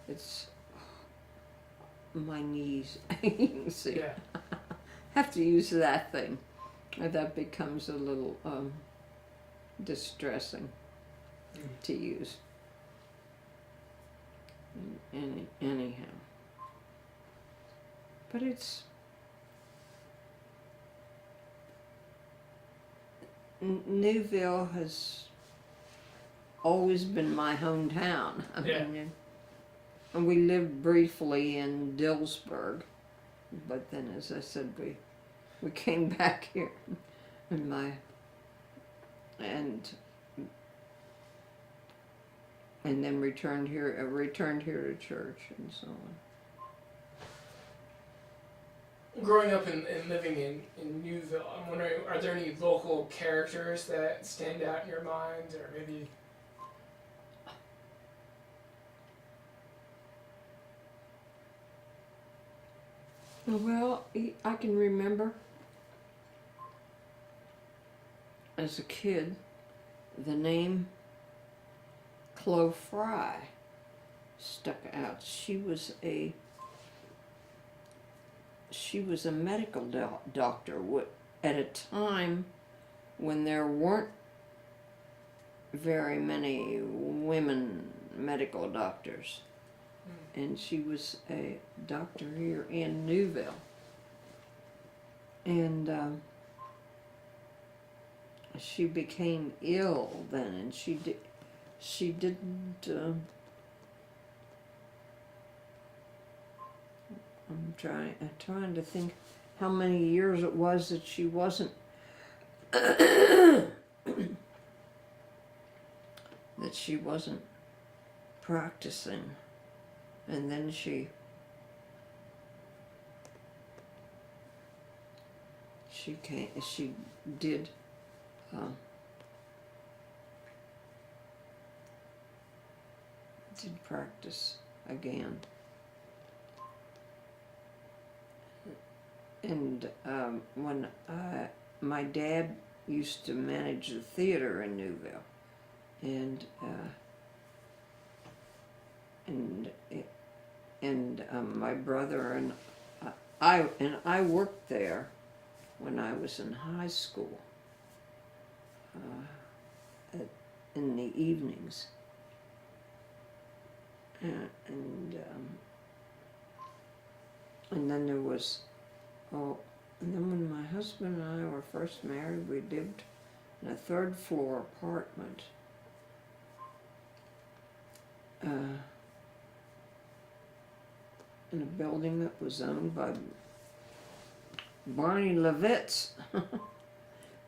it's my knees, you can see. Yeah. Have to use that thing. That becomes a little distressing to use. Anyhow. But Newville has always been my hometown. I mean, and we lived briefly in Dillsburg, but then, as I said, we came back here, and and then returned here to church and so on. Growing up and living in Newville, I'm wondering, are there any local characters that stand out in your mind, or maybe? Well, I can remember as a kid the name Chloe Fry stuck out. She was a medical doctor at a time when there weren't very many women medical doctors. And she was a doctor here in Newville. And she became ill then, and she didn't. I'm trying to think how many years it was that she wasn't practicing. And then she did practice again. And when my dad used to manage the theater in Newville, and my brother and I worked there when I was in high school in the evenings, and then there was and then when my husband and I were first married, we lived in a third floor apartment. In a building that was owned by Barney Levitz,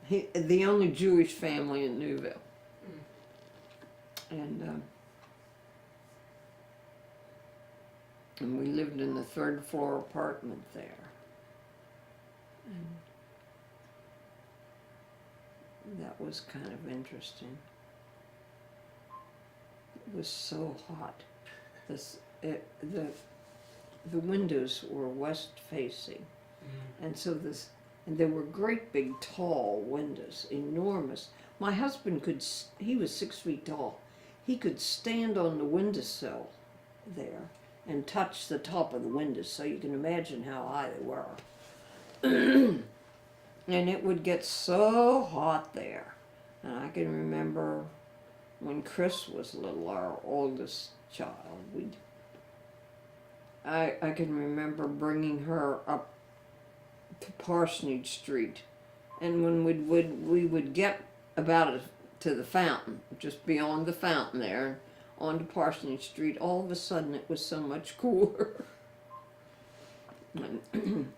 the only Jewish family in Newville. And we lived in the third floor apartment there. And that was kind of interesting. It was so hot. The windows were west facing, and so and there were great big tall windows, enormous. My husband he was 6 feet tall. He could stand on the windowsill there and touch the top of the windows, so you can imagine how high they were. And it would get so hot there. And I can remember when Chris was little, our oldest child, I can remember bringing her up to Parsonage Street, and when we would get about to the fountain, just beyond the fountain there, onto Parsonage Street, all of a sudden it was so much cooler. And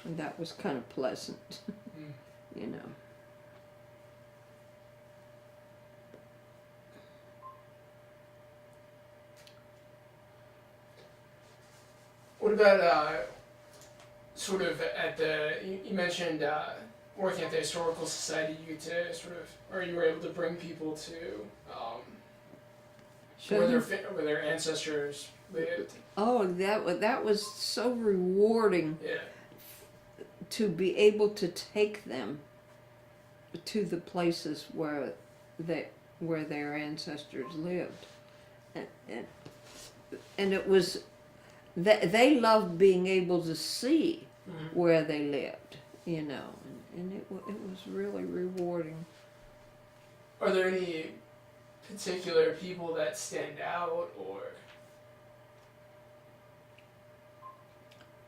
that was kind of pleasant, you know. What about sort of you mentioned working at the Historical Society, you were able to bring people to where their ancestors lived. Oh, that was so rewarding. Yeah. To be able to take them to the places where their ancestors lived, and it was they loved being able to see where they lived, you know, and it was really rewarding. Are there any particular people that stand out, or?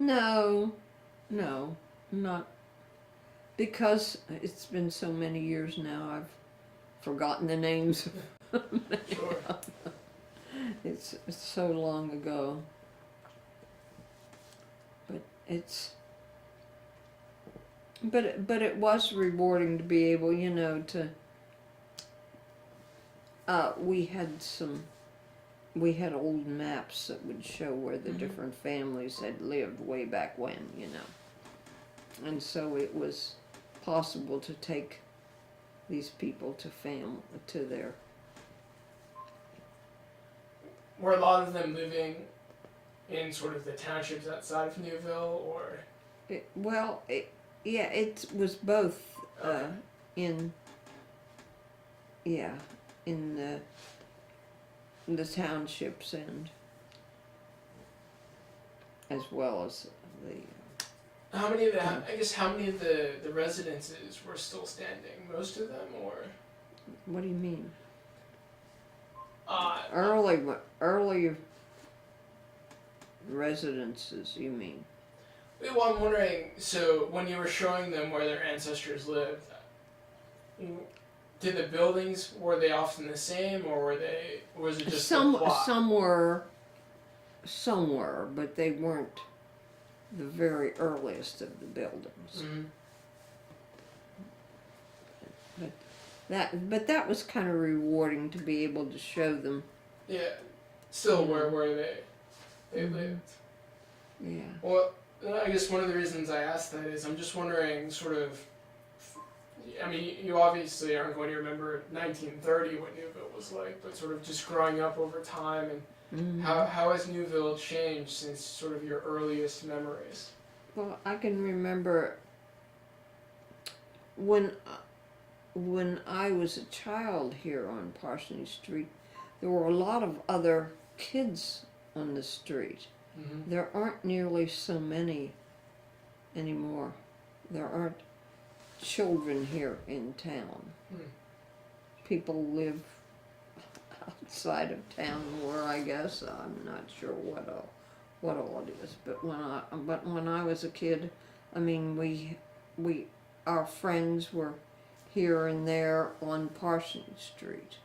No, not because it's been so many years now. I've forgotten the names of many Sure. of them. It's so long ago. But it was rewarding to be able, to we had old maps that would show where the different families had lived way back when, and so it was possible to take these people to their. Were a lot of them living in sort of the townships outside of Newville, or? It was both Okay. in the townships and as well as the. How many of the residences were still standing? Most of them, or? What do you mean? Uh, Early residences, you mean? Well, I'm wondering, so when you were showing them where their ancestors lived, did the buildings, were they often the same, or was it just the plot? Some were, but they weren't the very earliest of the buildings. Mm-hmm. But that was kind of rewarding to be able to show them. Yeah, still where they lived. Yeah. Well, I guess one of the reasons I asked that is I'm just wondering, sort of, I mean, you obviously aren't going to remember 1930 what Newville was like, but sort of just growing up over time, and how has Newville changed since sort of your earliest memories? Well, I can remember when I was a child here on Parsonage Street, there were a lot of other kids on the street. Mm-hmm. There aren't nearly so many anymore. There aren't children here in town. People live outside of town where, I guess, I'm not sure what all it is. But when I was a kid, I mean, our friends were here and there on Parsonage Street.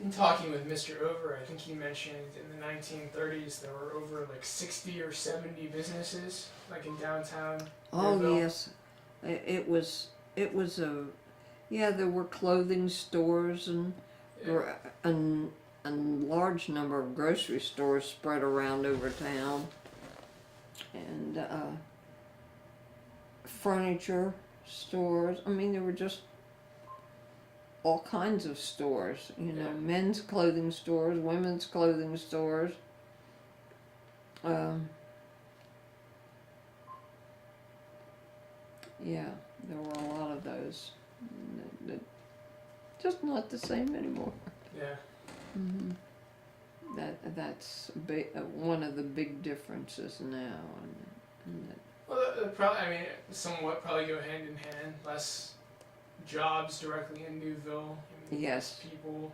In talking with Mr. Over, I think he mentioned in the 1930s there were over like 60 or 70 businesses, like in downtown Newville. Yes, it was there were clothing stores and a large number of grocery stores spread around over town, and furniture stores. I mean, there were just all kinds of stores, men's clothing stores, women's clothing stores. There were a lot of those. Just not the same anymore. Yeah. Mm-hmm. That's one of the big differences now. Well, probably, somewhat probably go hand in hand. Less jobs directly in Newville. Yes. People.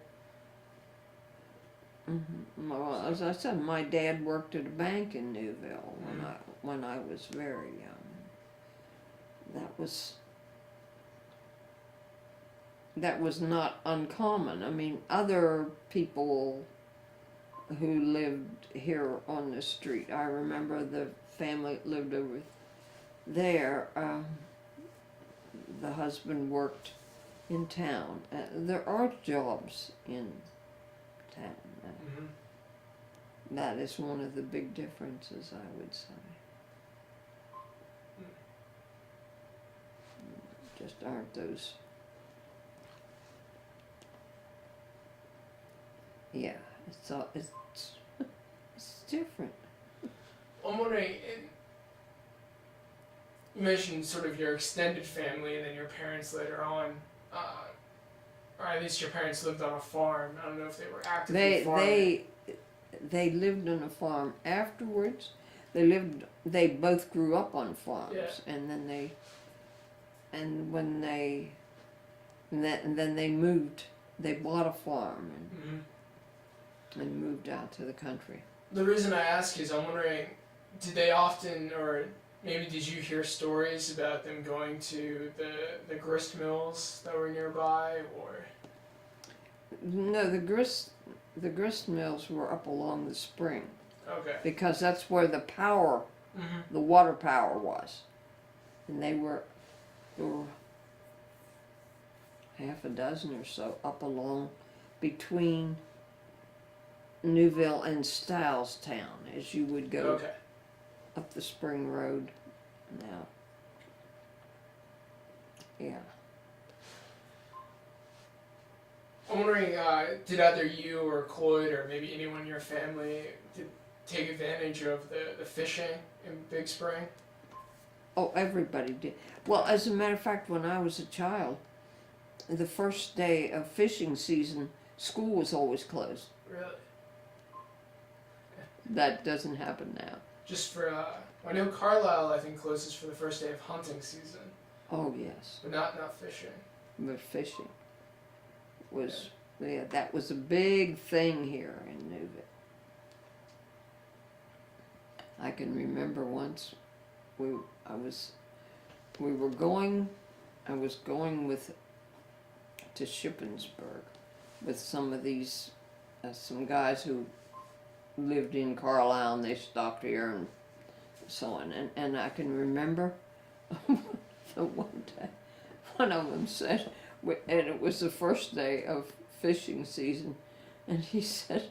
Mm-hmm. Well, as I said, my dad worked at a bank in Newville when I was very young. That was not uncommon. I mean, other people who lived here on the street. I remember the family that lived over there. The husband worked in town. There are jobs in town. That is one of the big differences, I would say. Just aren't those. Yeah, it's different. I'm wondering, you mentioned sort of your extended family and then your parents later on, or at least your parents lived on a farm. I don't know if they were actively farming. They lived on a farm. Afterwards, they both grew up on farms, and then they moved. They bought a farm and moved out to the country. The reason I ask is I'm wondering, did they often, or maybe did you hear stories about them going to the grist mills that were nearby, or? No, the grist mills were up along the spring Okay. because that's where the power, Mm-hmm. the water power was, and there were half a dozen or so up along between Newville and Stilestown as you would go Okay. up the spring road. Now, yeah. I'm wondering, did either you or Cloyd or maybe anyone in your family take advantage of the fishing in Big Spring? Oh, everybody did. Well, as a matter of fact, when I was a child, the first day of fishing season, school was always closed. Really? That doesn't happen now. Just for, I know Carlisle, I think, closes for the first day of hunting season, Oh, yes. but not fishing. But fishing was, yeah, that was a big thing here in Newville. I can remember once I was going to Shippensburg with some of these, some guys who lived in Carlisle and they stopped here and so on. And I can remember the one day, one of them said, and it was the first day of fishing season, and he said,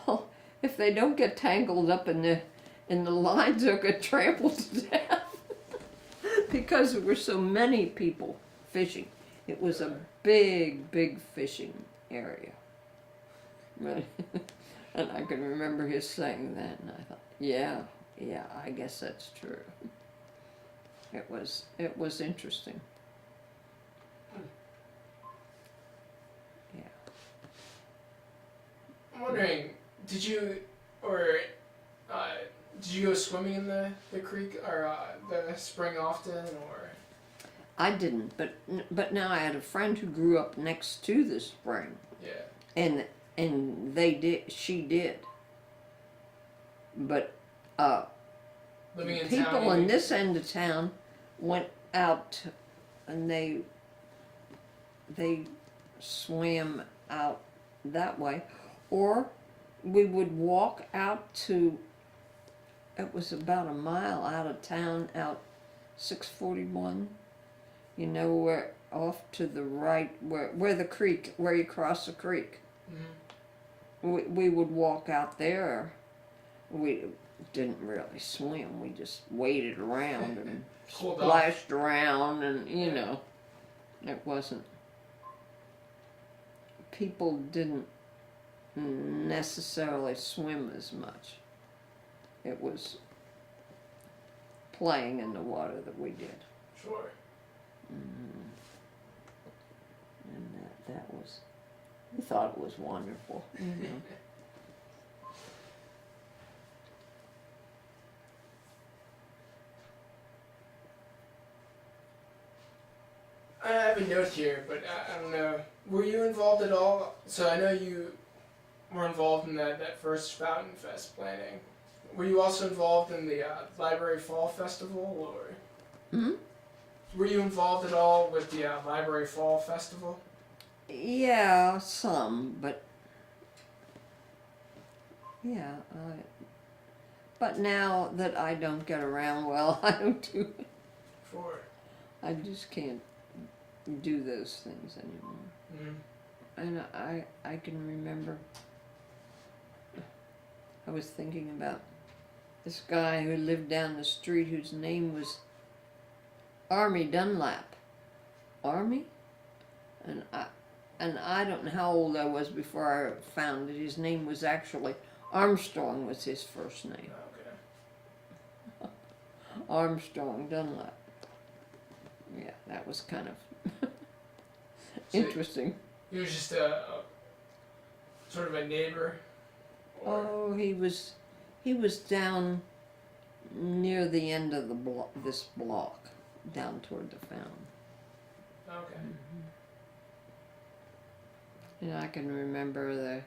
well, if they don't get tangled up in the lines, they'll get trampled to death. Because there were so many people fishing. It was a big fishing area. Really. And I can remember his saying that, and I thought, yeah, I guess that's true. It was interesting. Yeah. I'm wondering, did you go swimming in the creek or the spring often, or? I didn't, but now I had a friend who grew up next to the spring, Yeah. and she did. But Living in people town, in this end of town went out and they swam out that way, or we would walk out to, it was about a mile out of town, out 641, you know, where off to the right, where the creek, where you cross the creek. Mm-hmm. We would walk out there. We didn't really swim, we just waded around and Cooled off. splashed around, and you know, it wasn't, people didn't necessarily swim as much. It was playing in the water that we did. Sure. And that was, we thought it was wonderful, you know. I have a note here, but I don't know. Were you involved at all? So I know you were involved in that first Fountain Fest planning. Were you also involved in the Library Fall Festival, or? Hmm? Were you involved at all with the Library Fall Festival? Yeah, some, but yeah, but now that I don't get around well, I don't do it. Sure. I just can't do those things anymore. Mm-hmm. And I can remember, I was thinking about this guy who lived down the street whose name was Army Dunlap. Army? And I don't know how old I was before I found that his name was actually Armstrong was his first name. Okay. Armstrong Dunlap. Yeah, that was kind of So interesting. He was just a sort of a neighbor. Or? Oh, he was down near the end of the this block, down toward the fountain. Okay. And I can remember the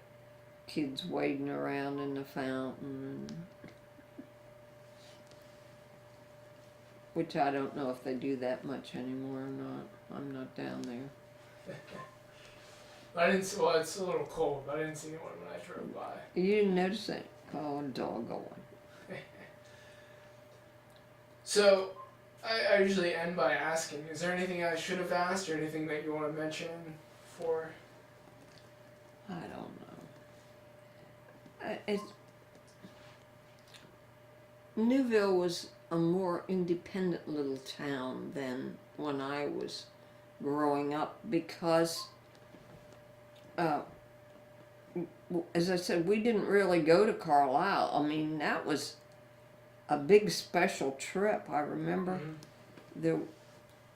kids wading around in the fountain, which I don't know if they do that much anymore or not. I'm not down there. I didn't. Well, it's a little cold, but I didn't see anyone when I drove by. You didn't notice it? Oh, doggone. So, I usually end by asking: is there anything I should have asked, or anything that you want to mention for? I don't know. It's Newville was a more independent little town than when I was growing up because, as I said, we didn't really go to Carlisle. I mean, that was a big special trip. I remember there.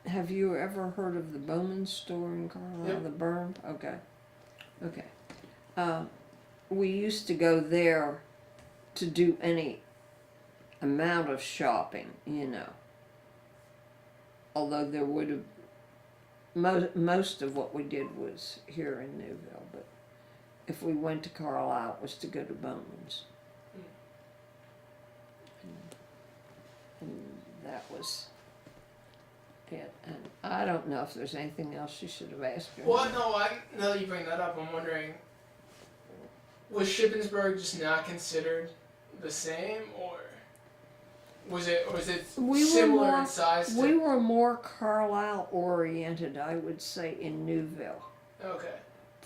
Have you ever heard of the Bowman store in Carlisle? Yep. The Brehm? Okay. We used to go there to do any amount of shopping, you know. Although there would have most of what we did was here in Newville, but if we went to Carlisle, it was to go to Bowman's. And that was it. And I don't know if there's anything else you should have asked her. Well, no. Now that you bring that up, I'm wondering: was Shippensburg just not considered the same, or was it similar in size? We were more Carlisle oriented, I would say, in Newville. Okay.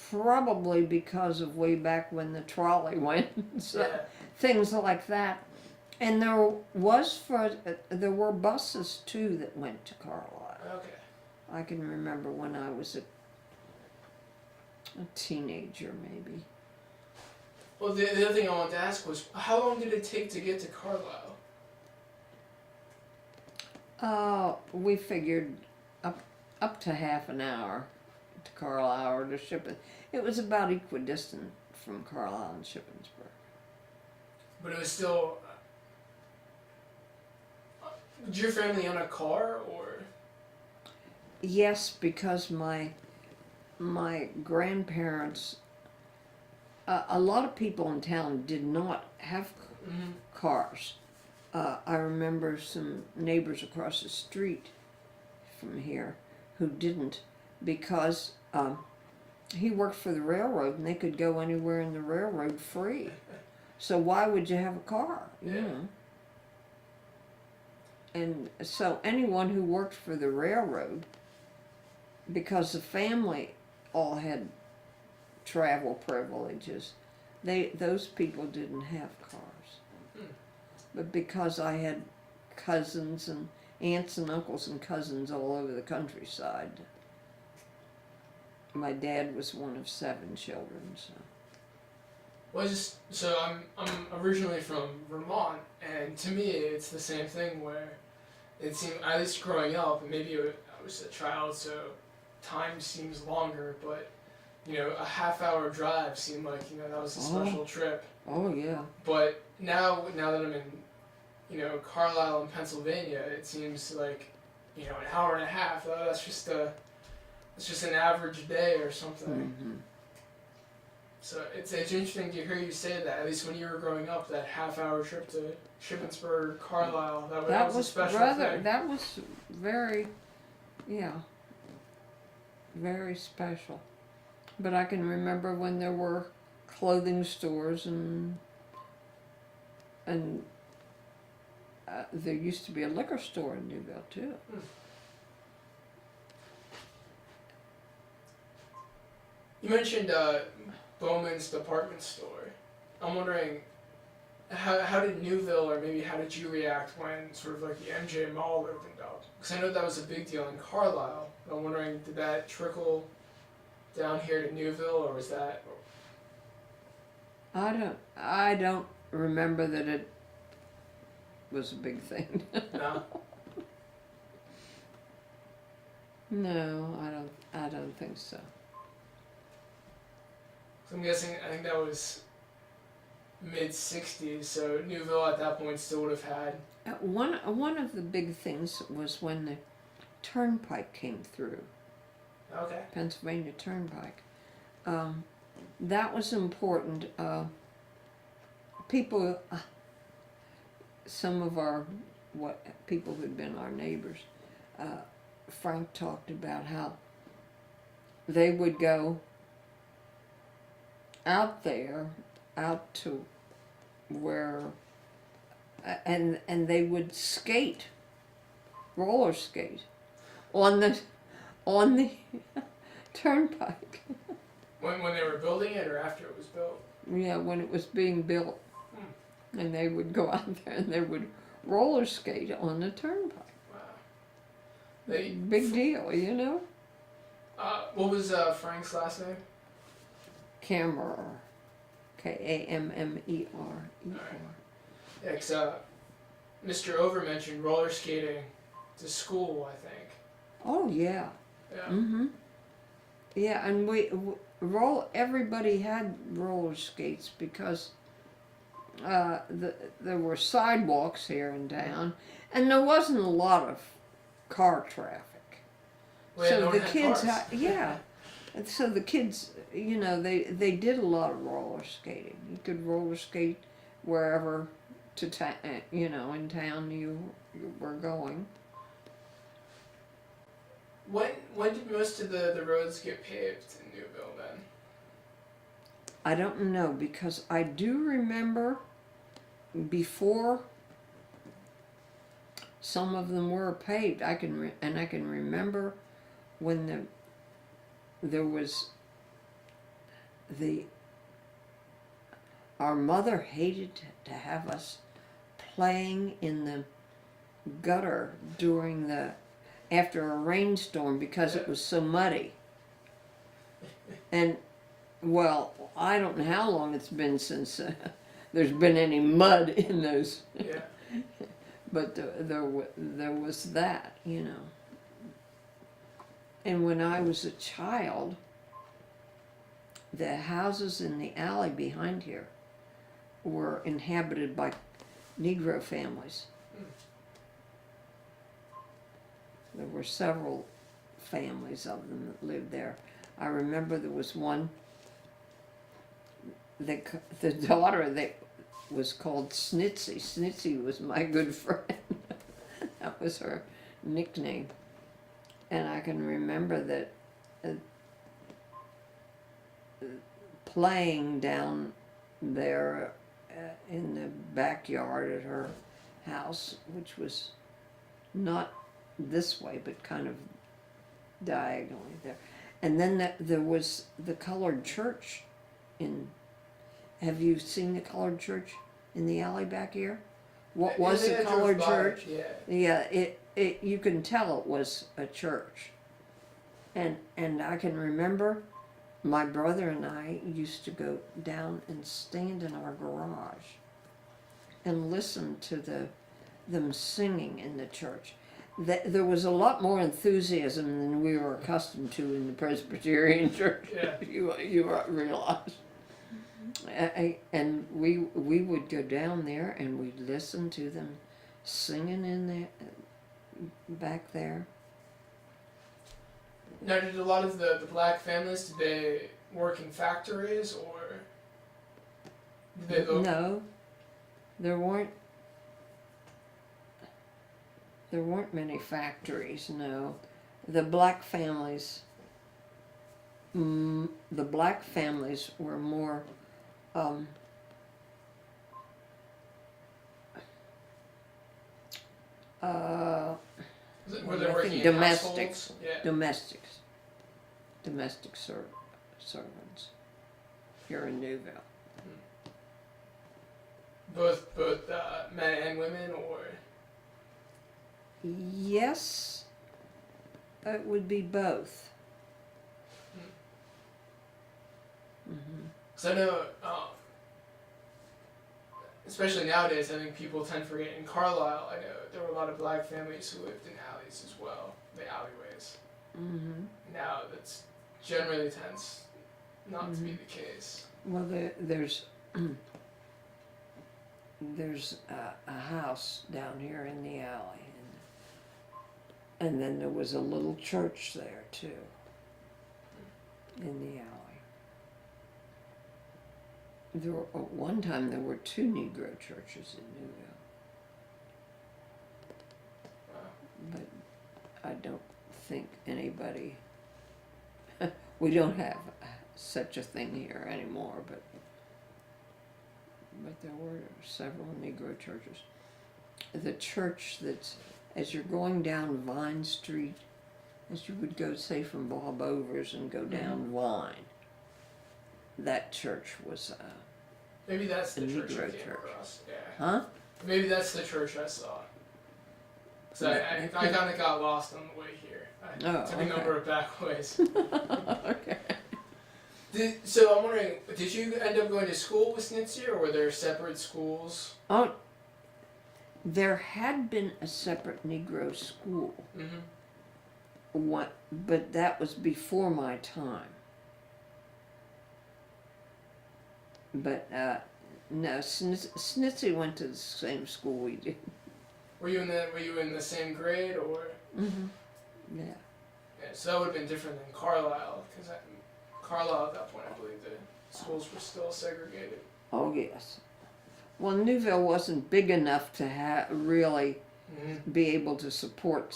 Probably because of way back when the trolley went, so Yeah. things like that. And there were buses too that went to Carlisle. Okay. I can remember when I was a teenager, maybe. Well, the other thing I wanted to ask was, how long did it take to get to Carlisle? We figured up to half an hour to Carlisle or to Shippen. It was about equidistant from Carlisle and Shippensburg. But it was still. Did your family own a car, or? Yes, because my grandparents, a lot of people in town did not have cars. I remember some neighbors across the street from here who didn't because he worked for the railroad and they could go anywhere in the railroad free. So why would you have a car? You know? And so anyone who worked for the railroad, because the family all had travel privileges, those people didn't have cars. But because I had cousins and aunts and uncles and cousins all over the countryside, my dad was one of 7 children. So. Well, I'm originally from Vermont, and to me it's the same thing where it seemed, at least growing up, and maybe I was a child, so time seems longer, but a half-hour drive seemed like that was a special trip. Oh yeah. But now that I'm in Carlisle in Pennsylvania, it seems like an hour and a half. That's just an average day or something. Mm-hmm. So it's interesting to hear you say that. At least when you were growing up, that half-hour trip to Shippensburg, Carlisle, that was a special thing. That was very special. But I can remember when there were clothing stores and there used to be a liquor store in Newville too. You mentioned Bowman's department store. I'm wondering, how did Newville, or maybe how did you react when sort of like the MJ Mall opened up? Because I know that was a big deal in Carlisle. I'm wondering, did that trickle down here to Newville, or was that? I don't remember that it was a big thing. No. No, I don't think so. So I'm guessing, I think that was mid-60s, so Newville at that point still would have had... One of the big things was when the turnpike came through. Okay. Pennsylvania Turnpike. That was important. People, some of people who'd been our neighbors, Frank talked about how they would go out there, out to where, and they would skate, roller skate, on the turnpike. When they were building it or after it was built? Yeah, when it was being built, and they would go out there and they would roller skate on the turnpike. Wow. Big deal, you know. What was Frank's last name? Kammerer, Kammerer. Yeah, because Mr. Over mentioned roller skating to school, I think. Oh yeah. Yeah. Mhm. Yeah, and everybody had roller skates because there were sidewalks here in town, and there wasn't a lot of car traffic. Well, yeah, no So one the had kids, cars. yeah, and so the kids, you know, they did a lot of roller skating. You could roller skate wherever you know, in town you were going. When did most of the roads get paved in Newville then? I don't know, because I do remember before some of them were paved. I can remember when there was our mother hated to have us playing in the gutter after a rainstorm because it was so muddy. And well, I don't know how long it's been since there's been any mud in those. Yeah. But there was that, you know. And when I was a child, the houses in the alley behind here were inhabited by Negro families. There were several families of them that lived there. I remember there was one, the daughter that was called Snitsy. Snitsy was my good friend. That was her nickname. And I can remember that playing down there in the backyard at her house, which was not this way, but kind of diagonally there. And then there was the colored church have you seen the colored church in the alley back here? What was the colored church? Yeah. Yeah, it you can tell it was a church. And I can remember my brother and I used to go down and stand in our garage and listen to them singing in the church. There was a lot more enthusiasm than we were accustomed to in the Presbyterian church. Yeah. You realize. And we would go down there and we'd listen to them singing in the back there. Now, did a lot of the black families, did they work in factories or did they go? No, there weren't many factories. No, the black families were more Were they working in domestics. households? Yeah. Domestic servants here in Newville. Both men and women, or? Yes, it would be both. Mm-hmm. Because I know, especially nowadays, I think people tend to forget. In Carlisle, I know there were a lot of black families who lived in alleys as well, the alleyways. Mm-hmm. Now that's generally tends not to be the case. Well, there's a house down here in the alley, and then there was a little church there too, in the alley. At one time there were 2 Negro churches in Newville, but I don't think anybody. We don't have such a thing here anymore, but there were several Negro churches. The church that's, as you're going down Vine Street, as you would go, say, from Bob Overs and go down Vine, that church was, Maybe that's the A church I Negro came church. across. Yeah. huh? Maybe that's the church I saw. So I kind of got lost on the way here. I took a number of back ways. Okay. So I'm wondering, did you end up going to school with Snitzy, or were there separate schools? Oh, there had been a separate Negro school, Mm-hmm. but that was before my time. But no, Snitzy went to the same school we did. Were you in the same grade, or? Mm-hmm. Yeah. Yeah, so that would have been different than Carlisle, because Carlisle at that point, I believe the schools were still segregated. Oh yes. Well, Newville wasn't big enough to really Mm-hmm. be able to support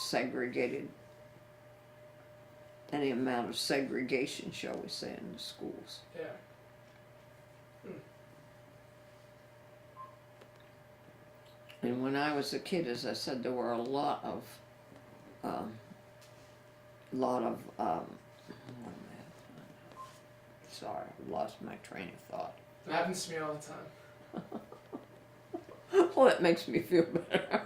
any amount of segregation, shall we say, in the schools. Yeah. And when I was a kid, as I said, there were a lot of sorry, I lost my train of thought. It happens to me all the time. Well, it makes me feel better.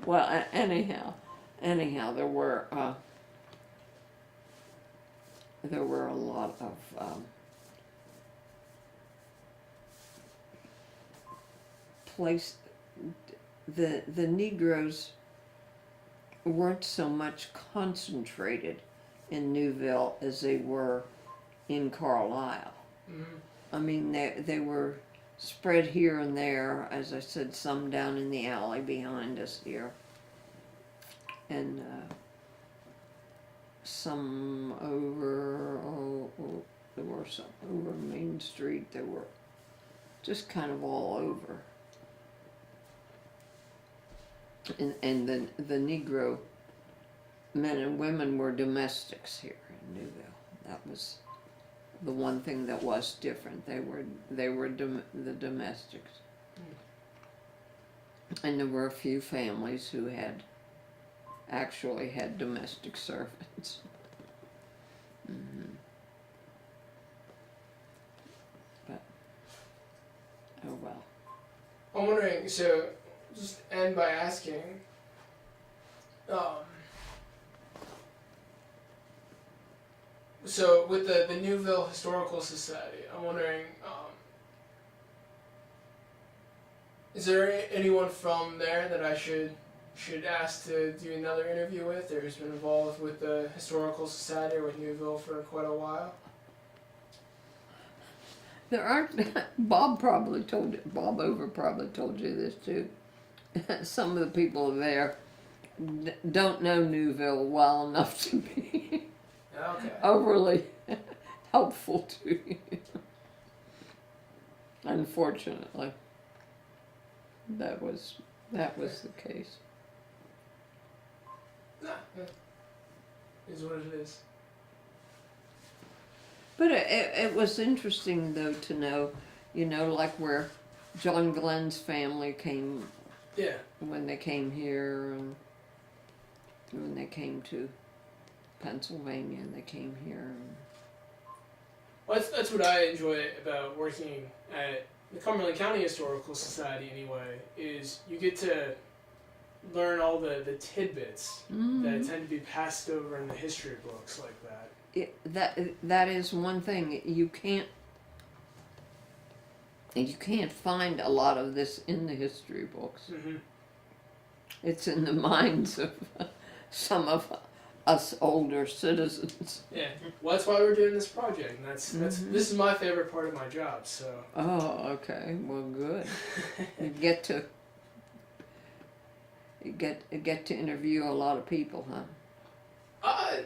Well, anyhow, there were a lot of the Negroes weren't so much concentrated in Newville as they were in Carlisle. Mm-hmm. I mean, they were spread here and there, as I said, some down in the alley behind us here, and some there were some over Main Street. They were just kind of all over. And the Negro men and women were domestics here in Newville. That was the one thing that was different. They were the domestics. And there were a few families who actually had domestic servants. Mm-hmm. But oh well. I'm wondering, so just end by asking, so with the Newville Historical Society, I'm wondering, is there anyone from there that I should ask to do another interview with, or who's been involved with the Historical Society or with Newville for quite a while? There aren't. Bob Over probably told you this too. Some of the people there don't know Newville well enough to be Okay. overly helpful to you. Unfortunately, that was the case. Nah, is what it is. But it was interesting though to know, like where John Glenn's family came. Yeah. When they came here, and when they came to Pennsylvania, and they came here. Well, that's what I enjoy about working at the Cumberland County Historical Society anyway, is you get to learn all the tidbits that tend to be passed over in the history books like that. That is one thing. You can't find a lot of this in the history books. Mm-hmm. It's in the minds of some of us older citizens. Yeah. Well, that's why we're doing this project, and that's this is my favorite part of my job. So. Oh, okay. Well, good. You get to interview a lot of people, huh?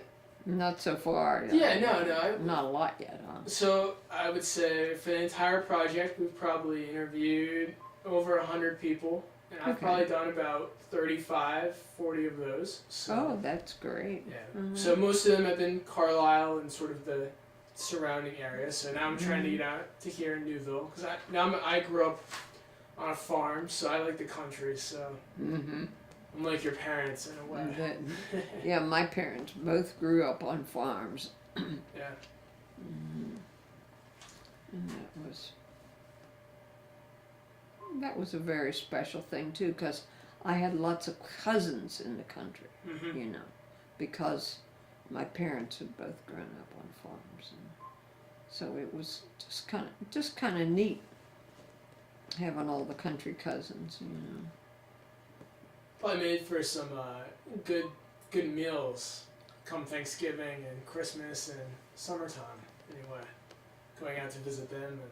Not so far. Yeah, no. Not a lot yet, huh? So I would say for the entire project, we've probably interviewed over 100 people, and I've probably done about 35, 40 of those. So, Oh, that's great. yeah. Mhm. So most of them have been Carlisle and sort of the surrounding areas. So now I'm trying to get out to here in Newville because I grew up on a farm, so I like the country. So Mm-hmm. I'm like your parents in a way. Yeah, my parents both grew up on farms. Yeah. Mm-hmm. And that was a very special thing too, because I had lots of cousins in the country, Mhm. you know, because my parents had both grown up on farms, and so it was just kind of neat having all the country cousins, you know. Probably made for some good meals come Thanksgiving and Christmas and summertime. Anyway, going out to visit them and.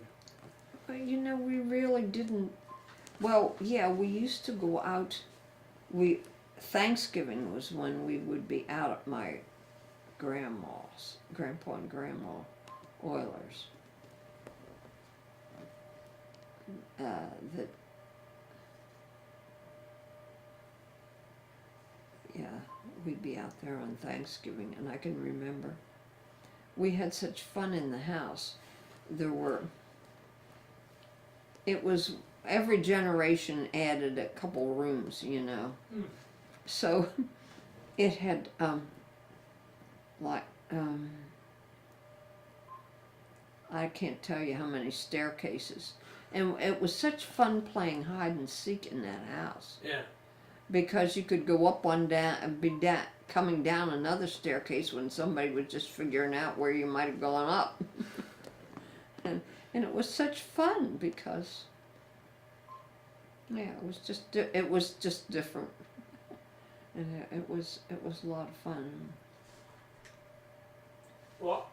But you know, we really didn't. Well, yeah, we used to go out. Thanksgiving was when we would be out at my grandma's, Grandpa and Grandma Euler's. Yeah, we'd be out there on Thanksgiving, and I can remember we had such fun in the house. It was every generation added a couple rooms, you know. Mm. So it had I can't tell you how many staircases, and it was such fun playing hide and seek in that house. Yeah. Because you could go up one down and be coming down another staircase when somebody was just figuring out where you might have gone up. and it was such fun because it was just different, and it was a lot of fun. Well,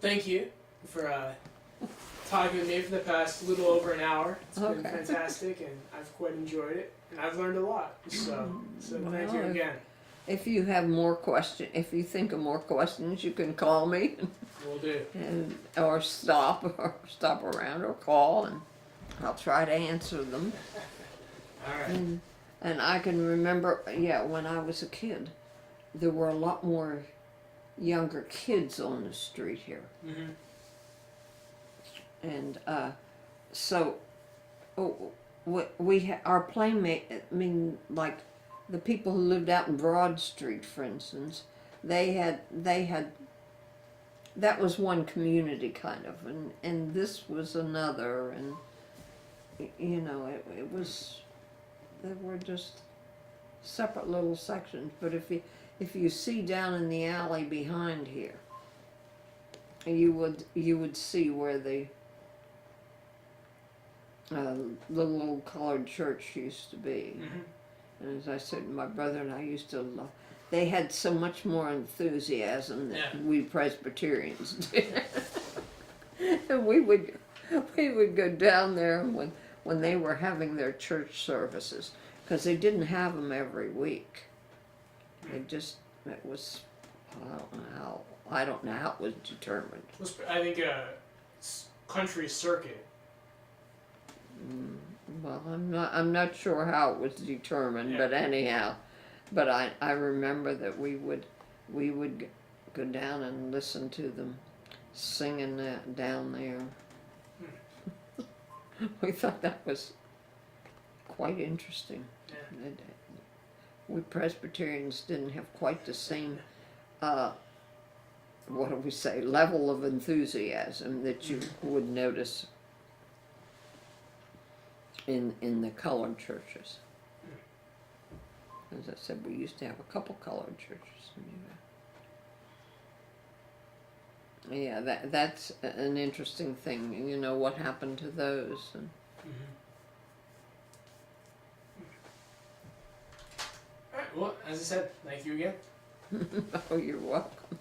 thank you for talking with me for the past little over an hour. It's been Okay. fantastic, and I've quite enjoyed it, and I've learned a lot. So thank you Well, again. If you have more if you think of more questions, you can call me, Will do. or stop around or call, and I'll try to answer them. All right. And I can remember, when I was a kid, there were a lot more younger kids on the street here. Mm-hmm. And so our playmate, I mean, like the people who lived out in Broad Street, for instance, they had that was one community kind of, and this was another, and you know, it was, they were just separate little sections. But if you see down in the alley behind here, you would see where the little old colored church used to be. Mm-hmm. And as I said, my brother and I used to love. They had so much more enthusiasm than we Presbyterians did. And we would go down there when they were having their church services, because they didn't have them every week. It was, I don't know how it was determined. I think country circuit. Well, I'm not sure how it was determined, but anyhow, but I remember that we would go down and listen to them singing that down there. We thought that was quite interesting. Yeah. We Presbyterians didn't have quite the same, level of enthusiasm that you would notice in the colored churches. As I said, we used to have a couple colored churches. Yeah, that's an interesting thing. You know, what happened to those? And Mm-hmm. All right. Well, as I said, thank you again. oh, you're welcome.